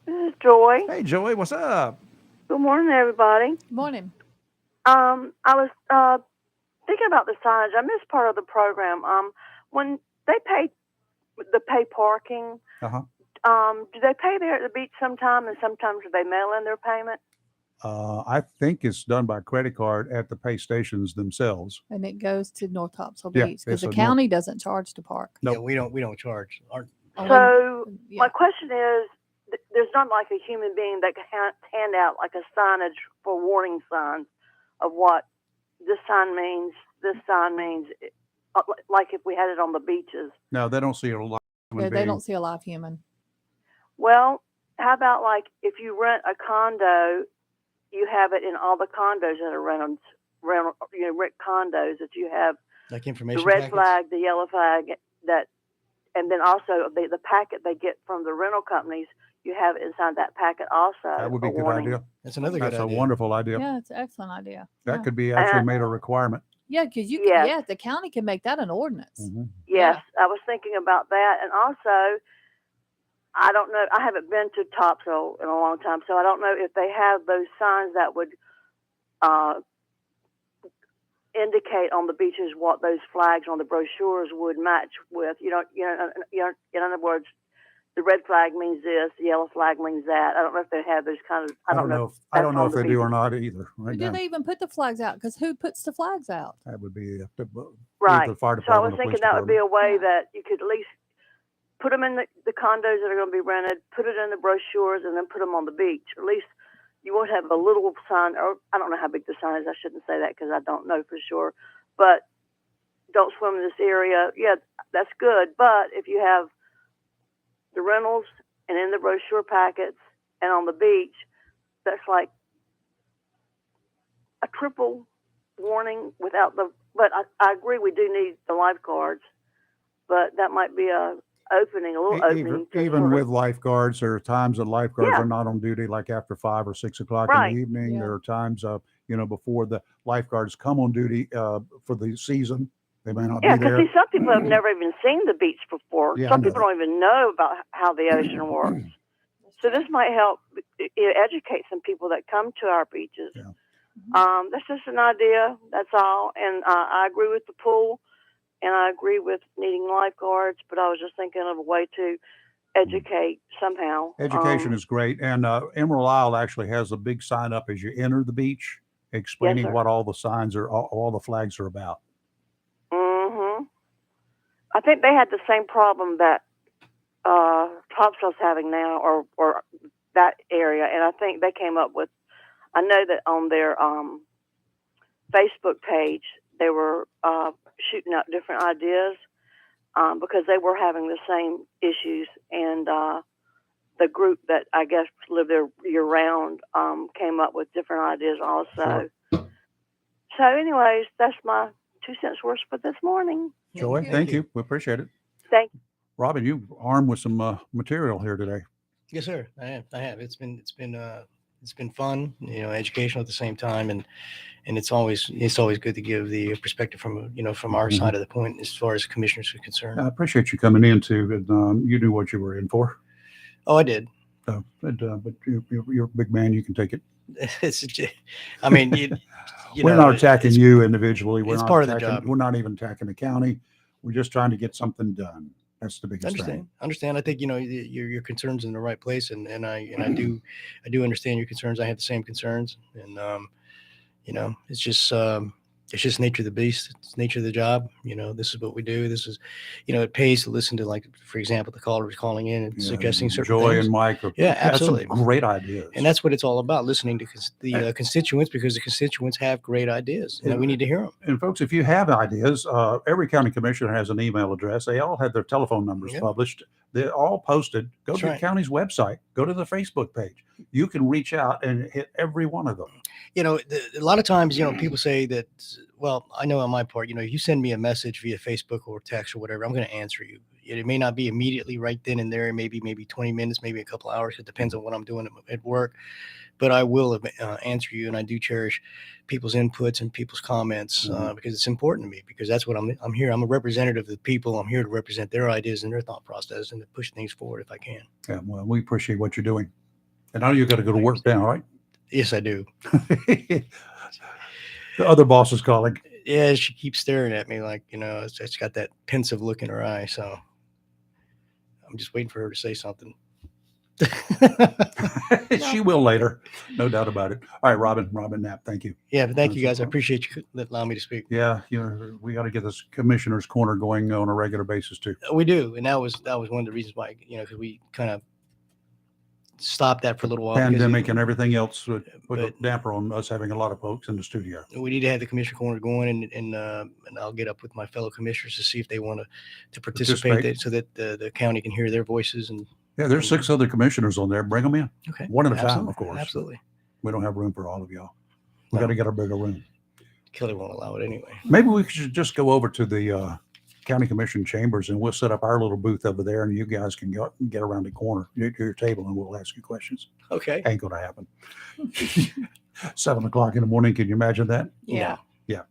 This is Joy. Hey, Joey. What's up? Good morning, everybody. Morning. I was thinking about the signage. I missed part of the program. When they pay parking, Uh-huh. do they pay there at the beach sometime, and sometimes do they mail in their payment? I think it's done by credit card at the pay stations themselves. And it goes to North Topsail Yeah, Beach because it's the a county doesn't charge to park. Nope. Yeah, we don't charge. Only- So yeah. my question is, there's not like a human being that can hand out like a signage for warning signs of what this sign means, like if we had it on the beaches. No, they don't see a lot. Yeah, they don't see a live human. Well, how about like if you rent a condo, you have it in all the condos that are rent condos that you have Like the information red packets? flag, the yellow flag, and then also the packet they get from the rental companies. You have it inside that packet also. That would be a good warning. idea. That's another That's good a idea. wonderful idea. Yeah, it's an excellent idea. That yeah. could be actually made a requirement. Yeah, because you Yes. can, yeah, the county can make that an ordinance. Mm-hmm. Yes, I was thinking about that, and also, I don't know. I haven't been to Topsail in a long time, so I don't know if they have those signs that would indicate on the beaches what those flags on the brochures would match with. In other words, the red flag means this, the yellow flag means that. I don't know if they have those kind of. I don't know. I don't know if on they the do or beaches. not either. Who Right do now, they even put the flags out? Because who puts the flags out? that would be Right. the fire So I department. was or thinking police that would be a way Yeah. that you could at least put them in the condos that are going to be rented, put it in the brochures, and then put them on the beach. At least you won't have a little sign, or I don't know how big the sign is. I shouldn't say that because I don't know for sure. But don't swim in this area. Yeah, that's good. But if you have the rentals and in the brochure packets and on the beach, that's like a triple warning without the. But I agree, we do need the lifeguards. But that might be a little opening. to Even sort of- with lifeguards, there are times that lifeguards Yeah. are not on duty, like after 5 or 6 o'clock Right. in the evening. Yeah. There are times, before the lifeguards come on duty for the season. They may not Yeah, be because there. see, some people have never even seen the beach before. Yeah, I Some know people don't even know about how the ocean works. So this might help educate some people that come to our beaches. Yeah. That's just an idea. That's all. And I agree with the pool, and I agree with needing lifeguards. But I was just thinking of a way to educate somehow. Education is great. And Emerald Isle actually has a big sign up as you enter the beach explaining sir. what all the signs are, all the flags are about. Mm-hmm. I think they had the same problem that Topsail's having now, or that area, and I think they came up with. I know that on their Facebook page they were shooting out different ideas because they were having the same issues, and the group that I guess live there year round came up with different ideas also. Sure. So, anyways, that's my 2 cents worth for this morning. Joy, thank you. We appreciate it. Thank you. Robin, you armed with some material here today. Yes, sir. I have. It's been fun, educational at the same time, and it's always good to give the perspective from our side of the point as far as commissioners are concerned. I appreciate you coming in too. And you knew what you were in for. Oh, I did. But you're a big man. You can take it. I mean, we're not attacking you individually. We're it's not part of the attacking, job. We're not even attacking the county. We're just trying to get something done. That's the biggest thing. Understand. I think your concerns in the right place, and I do understand your concerns. I have the same concerns, and it's just nature of the beast. It's nature of the job. This is what we do. This is, it pays to listen to, like, for example, the callers calling in and suggesting certain Joy things. and Mike. Yeah, have absolutely. some great ideas. And that's what it's all about, listening to the constituents, because the constituents have great ideas, and we need to hear them. And folks, if you have ideas, every county commissioner has an email address. They all have their telephone numbers published. They're all posted. Go to the county's website. Go to the Facebook page. You can reach out and hit every one of them. A lot of times, people say that, well, I know on my part, if you send me a message via Facebook or text or whatever, I'm going to answer you. It may not be immediately right then and there, maybe 20 minutes, maybe a couple hours. It depends on what I'm doing at work. But I will answer you, and I do cherish people's inputs and people's comments because it's important to me, because that's what I'm here. I'm a representative of the people. I'm here to represent their ideas and their thought process and to push things forward if I can. Yeah, well, we appreciate what you're doing. And now you got to go to work now, right? Yes, I do. The other boss is calling. Yeah, she keeps staring at me like, it's got that pensive look in her eye. So I'm just waiting for her to say something. She will later, no doubt about it. All right, Robin Knapp, thank you. Yeah, but thank you That's guys. I okay. appreciate you allowing me to speak. Yeah, we got to get this commissioner's corner going on a regular basis too. We do, and that was one of the reasons why, because we kind of stopped that for a little while. Pandemic and everything else would put a but- damper on us having a lot of folks in the studio. We need to have the commissioner corner going, and I'll get up with my fellow commissioners to see if they want to participate. So that the county can hear their voices. And Yeah, there's 6 other commissioners on there. Bring them in. okay, One at a time, absolutely, of course. Absolutely. We don't have room for all of y'all. We No. got to get a bigger room. Kelly won't allow it anyway. Maybe we should just go over to the county commission chambers and we'll set up our little booth over there, and you guys can go get around the corner to your table and we'll ask you questions. Okay. Ain't gonna happen. 7 o'clock in the morning. Can you imagine that? Yeah. No. Yeah.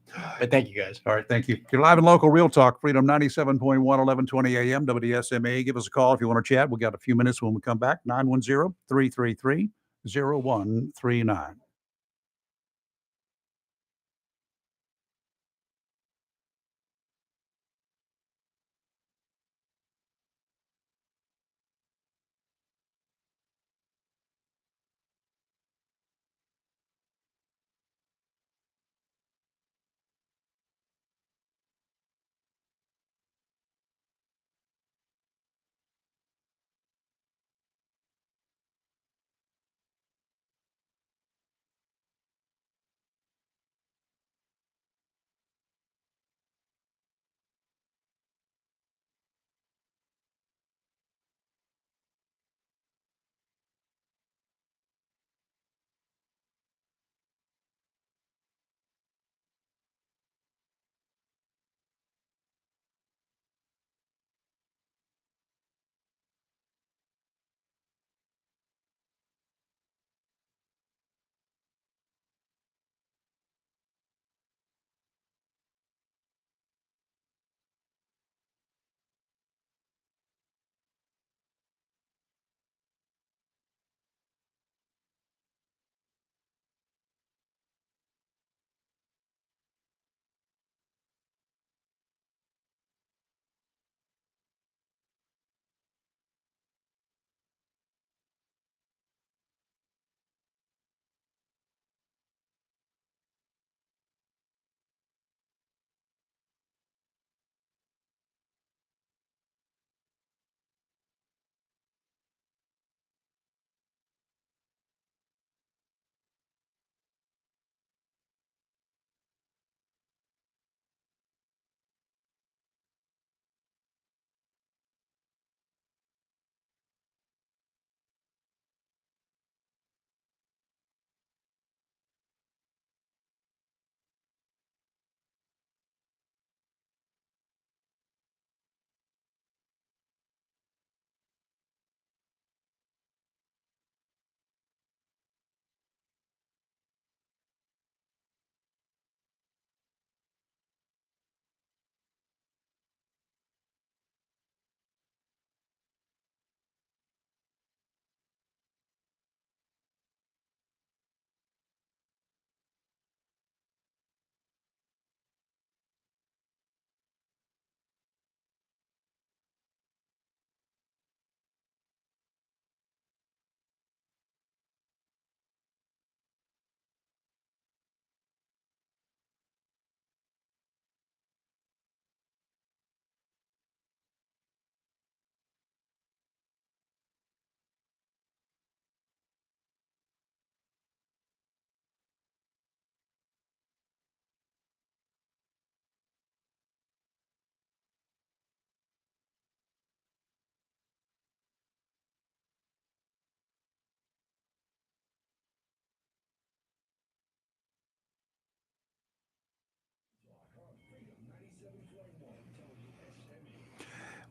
But thank you guys. All right. Thank you. You're live and local, Real Talk, Freedom 97.1, 1120 AM, WSMA. Give us a call if you want to chat. We got a few minutes when we come back. 910-333-0139.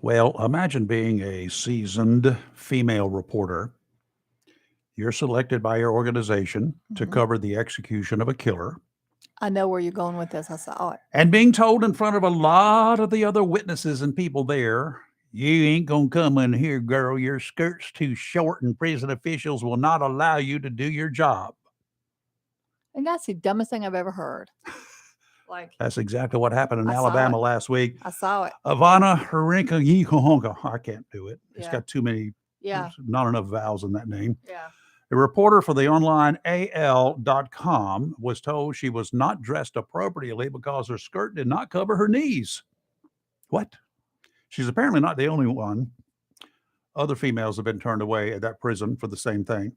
Well, imagine being a seasoned female reporter. You're selected by your organization to Mhm. cover the execution of a killer, I know where you're going with this. I saw it. and being told in front of a lot of the other witnesses and people there, you ain't gonna come in here, girl. Your skirt's too short, and prison officials will not allow you to do your job. And that's the dumbest thing I've ever heard. Like, That's exactly what happened in I saw Alabama it. last week. I saw it. Ivana Harinka Yihonga. I can't do it. It's Yeah. got too many Yeah. There's not enough vowels in that name. Yeah. A reporter for the online AL.com was told she was not dressed appropriately because her skirt did not cover her knees. What? She's apparently not the only one. Other females have been turned away at that prison for the same thing.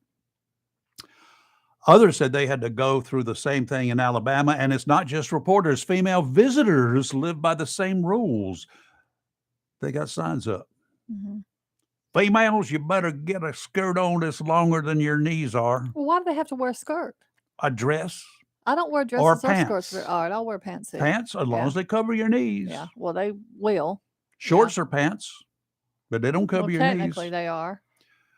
Others said they had to go through the same thing in Alabama, and it's not just reporters. Female visitors live by the same rules. They got signs up. Mhm. Females, you better get a skirt on that's longer than your knees are. Well, why do they have to wear a skirt? A dress, I don't wear dresses Or or skirts. pants. Very, all right, I'll wear pants. pants, as long Yeah. as they cover your knees. Yeah. Well, they will. Shorts are pants, but they don't cover Well, your technically knees. they are.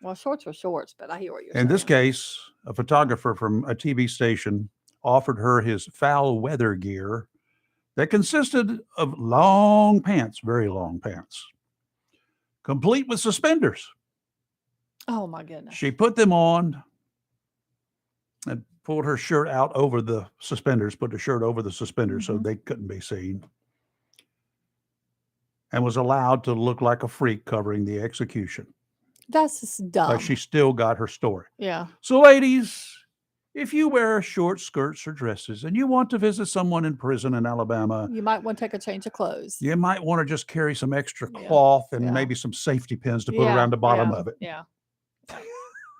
Well, shorts are shorts, but I hear what you're In saying. this case, a photographer from a TV station offered her his foul weather gear that consisted of long pants, very long pants, complete with suspenders. Oh my goodness. She put them on and pulled her shirt out over the suspenders, put the shirt over the suspenders so Mhm. they couldn't be seen, and was allowed to look like a freak covering the execution. That's just dumb. But she still got her story. Yeah. So, ladies, if you wear short skirts or dresses and you want to visit someone in prison in Alabama, You might want to take a change of clothes. you might want to just carry some extra Yeah, cloth and yeah. maybe some safety pins to put around the bottom of it. Yeah.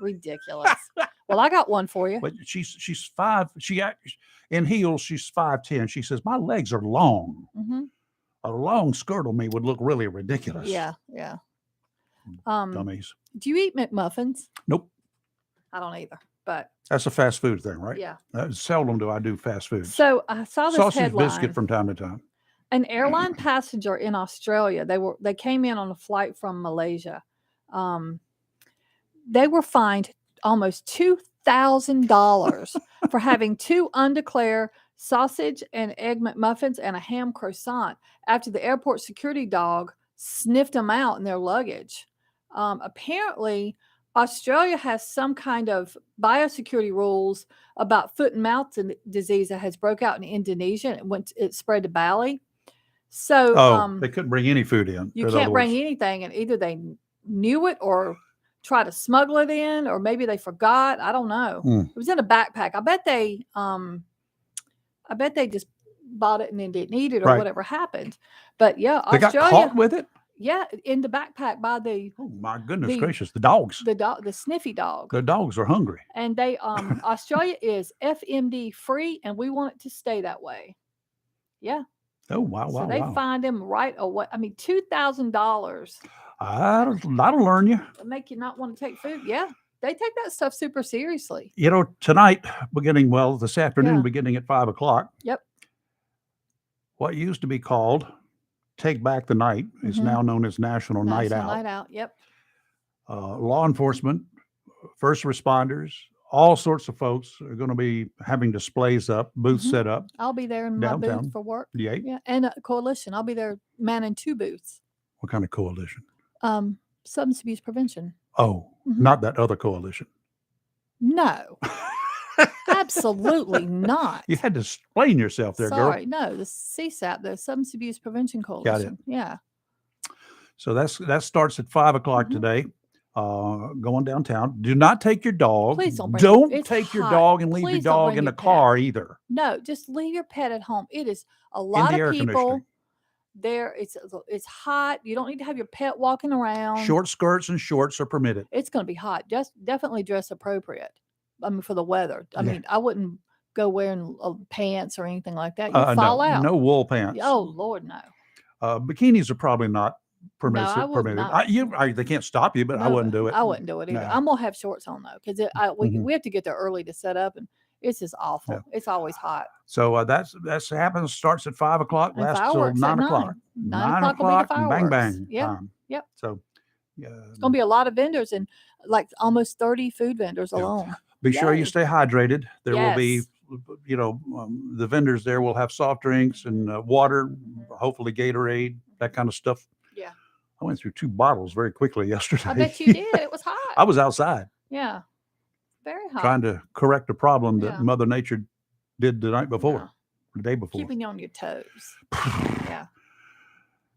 Ridiculous. Well, I got one for you. But she's five. In heels, she's 5'10". She says, my legs are long. Hmm. A long skirt on me would look really ridiculous. Yeah. Yeah. Dummies. Do you eat McMuffins? Nope. I don't either. But That's a fast food thing, right? yeah. Seldom do I do fast food. So I saw this Sausage headline. biscuit from time to time. An airline passenger in Australia. They came in on a flight from Malaysia. They were fined almost $2,000 for having 2 undeclared sausage and egg McMuffins and a ham croissant after the airport security dog sniffed them out in their luggage. Apparently, Australia has some kind of biosecurity rules about foot and mouth disease that has broke out in Indonesia. And it spread to Bali. So They couldn't bring any food in. you in can't other bring words. anything, and either they knew it or try to smuggle it in, or maybe they forgot. I don't know. It was in a backpack. I bet they just bought it and then didn't eat it, or Right. whatever happened. But yeah, They got Australia. caught with it? Yeah, in the backpack by the Oh, my goodness The- gracious. The dogs. the sniffy dog. The dogs are hungry. And they Australia is FMD free, and we want it to stay that way. Yeah. Oh, wow, So wow, they wow. fined him right away. I mean, $2,000 That'll learn you. to make you not want to take food. Yeah. They take that stuff super seriously. You know, tonight, this afternoon, Yeah. beginning at 5 o'clock, Yep. what used to be called Take Back the Night is Mhm. now known as National Night National Out. Night Out. Yep. Law enforcement, first responders, all sorts of folks are going to be having displays up, booths Mhm. set up. I'll be there in my Downtown. booth for work. Yay. Yeah. And a coalition. I'll be there manning 2 booths. What kind of coalition? Substance abuse prevention. Oh, Mhm. not that other coalition. No. Absolutely not. You had to explain yourself there, girl. Sorry. No, the CSAP, the Substance Abuse Prevention Coalition. Yeah. So that starts at 5 o'clock Mhm. today. Going downtown. Do not take your dog. Please don't bring Don't it's take your hot. dog and leave your Please don't dog bring in your the pet. car either. No, just leave your pet at home. It is a lot the of air people conditioning. there. It's hot. You don't need to have your pet walking around. Short skirts and shorts are permitted. It's going to be hot. Just definitely dress appropriate. I mean, for the weather. I Yeah. mean, I wouldn't go wearing pants or anything like that. You fall No, out. no wool pants. Oh Lord, no. Bikinis are probably not permitted. I would not. They can't stop you, but I No, wouldn't do it. I wouldn't do it either. No. I'm gonna have shorts on though, because Mhm. we have to get there early to set up, and it's just awful. Yeah. It's always hot. So that's happens. Starts at 5 o'clock. And Lasts till fireworks at 9 o'clock. 9 o'clock will be the and bang fireworks. bang Yep. time. Yep. So It's gonna be a lot of vendors, and like almost 30 food vendors Yeah. alone. be sure you Yay. stay hydrated. There will be, Yes. the vendors there will have soft drinks and water, hopefully Gatorade, that kind of stuff. Yeah. I went through 2 bottles very quickly yesterday. I bet you did. It was hot. I was outside Yeah. Very hot. trying to correct a problem Yeah. that Mother Nature did the night before, Yeah. the day before. Keeping you on your toes. Yeah.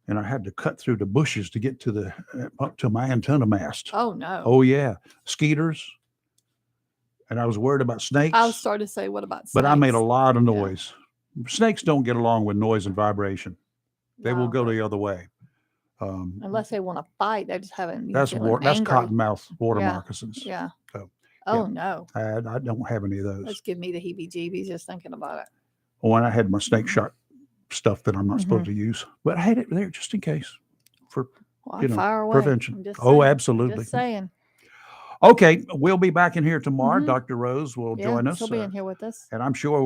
and I had to cut through the bushes to get to up to my antenna mast. Oh no. Oh yeah, skeeters. And I was worried about snakes. I was starting to say, what about snakes? But I made a lot of Yeah. noise. Snakes don't get along with noise and vibration. They will No, go but the other way. unless they want to fight, they just haven't. That's cottonmouth water Yeah. moccasins. Yeah. So, Oh no. I don't have any of those. Let's give me the heebie-jeebies just thinking about it. When I had my snake shot stuff that I'm not supposed Mm-hmm. to use, but I had it there just in case for Well, fire away. prevention. I'm just Oh, saying. absolutely. Just saying. Okay, we'll be back in here tomorrow. Mhm. Dr. Rose will Yeah, join us. she'll be in here with us. And I'm sure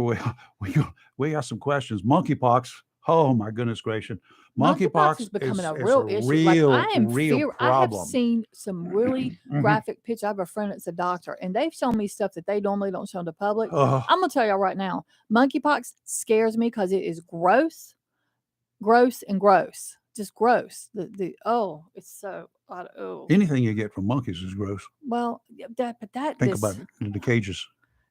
we got some questions. Monkeypox. Oh my goodness gracious. Monkeypox is becoming a is real issue. Like I am real I have problem. seen some really Mhm. graphic pictures. I have a friend that's a doctor, and they've shown me stuff that they normally don't show the public. Ugh. I'm gonna tell y'all right now, monkeypox scares me because it is gross, and gross. Just gross. It's so Anything you get from monkeys is gross. well, that Think just, about it in the cages.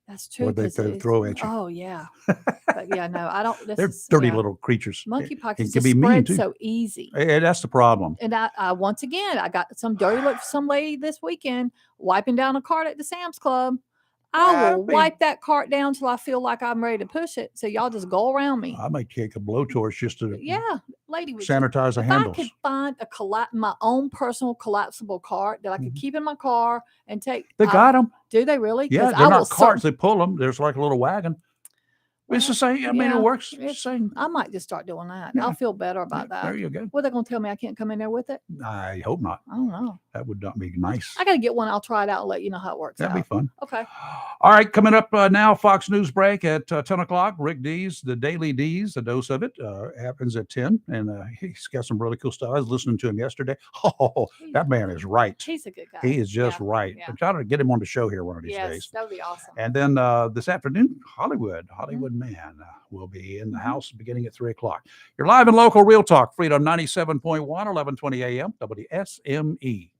That's true. What they 'cause it's- throw at you. Oh yeah, but yeah, no, I don't. They're dirty little creatures. Monkeypox It is can just be mean spread too. so easy. And that's the problem. And I once again, I got some dirty look from some lady this weekend wiping down a cart at the Sam's Club. I will wipe that cart down till I feel like I'm ready to push it. So y'all just go around me. I might take a blowtorch just to Yeah, lady was sanitize the if handles. I could find my own personal collapsible cart that I could keep in my car and take. They got them. Do they really? Yeah, 'Cause they're I will not carts. They pull them. There's like a little wagon. It's the same. I mean, yeah, it works. It's the it's- same. I might just start doing that. Yeah. I'll feel better about that. There you go. What, they're going to tell me I can't come in there with it? I hope not. I don't know. That would not be nice. I got to get one. I'll try it out and let you know how it works That'd out. be fun. Okay. All right, coming up now, Fox News break at 10 o'clock. Rick D's, the Daily D's, a dose of it, happens at 10. And he's got some really cool stuff. I was listening to him yesterday. Oh, that man is right. He's a good guy. He is just Yeah, right. yeah. I'm trying to get him on the show here one of these Yes, days. that would be awesome. And then this afternoon, Hollywood Mm-hmm. Man will be in the house beginning at 3 o'clock. You're live and local Real Talk, Freedom 97.1, 1120 a.m., WSME.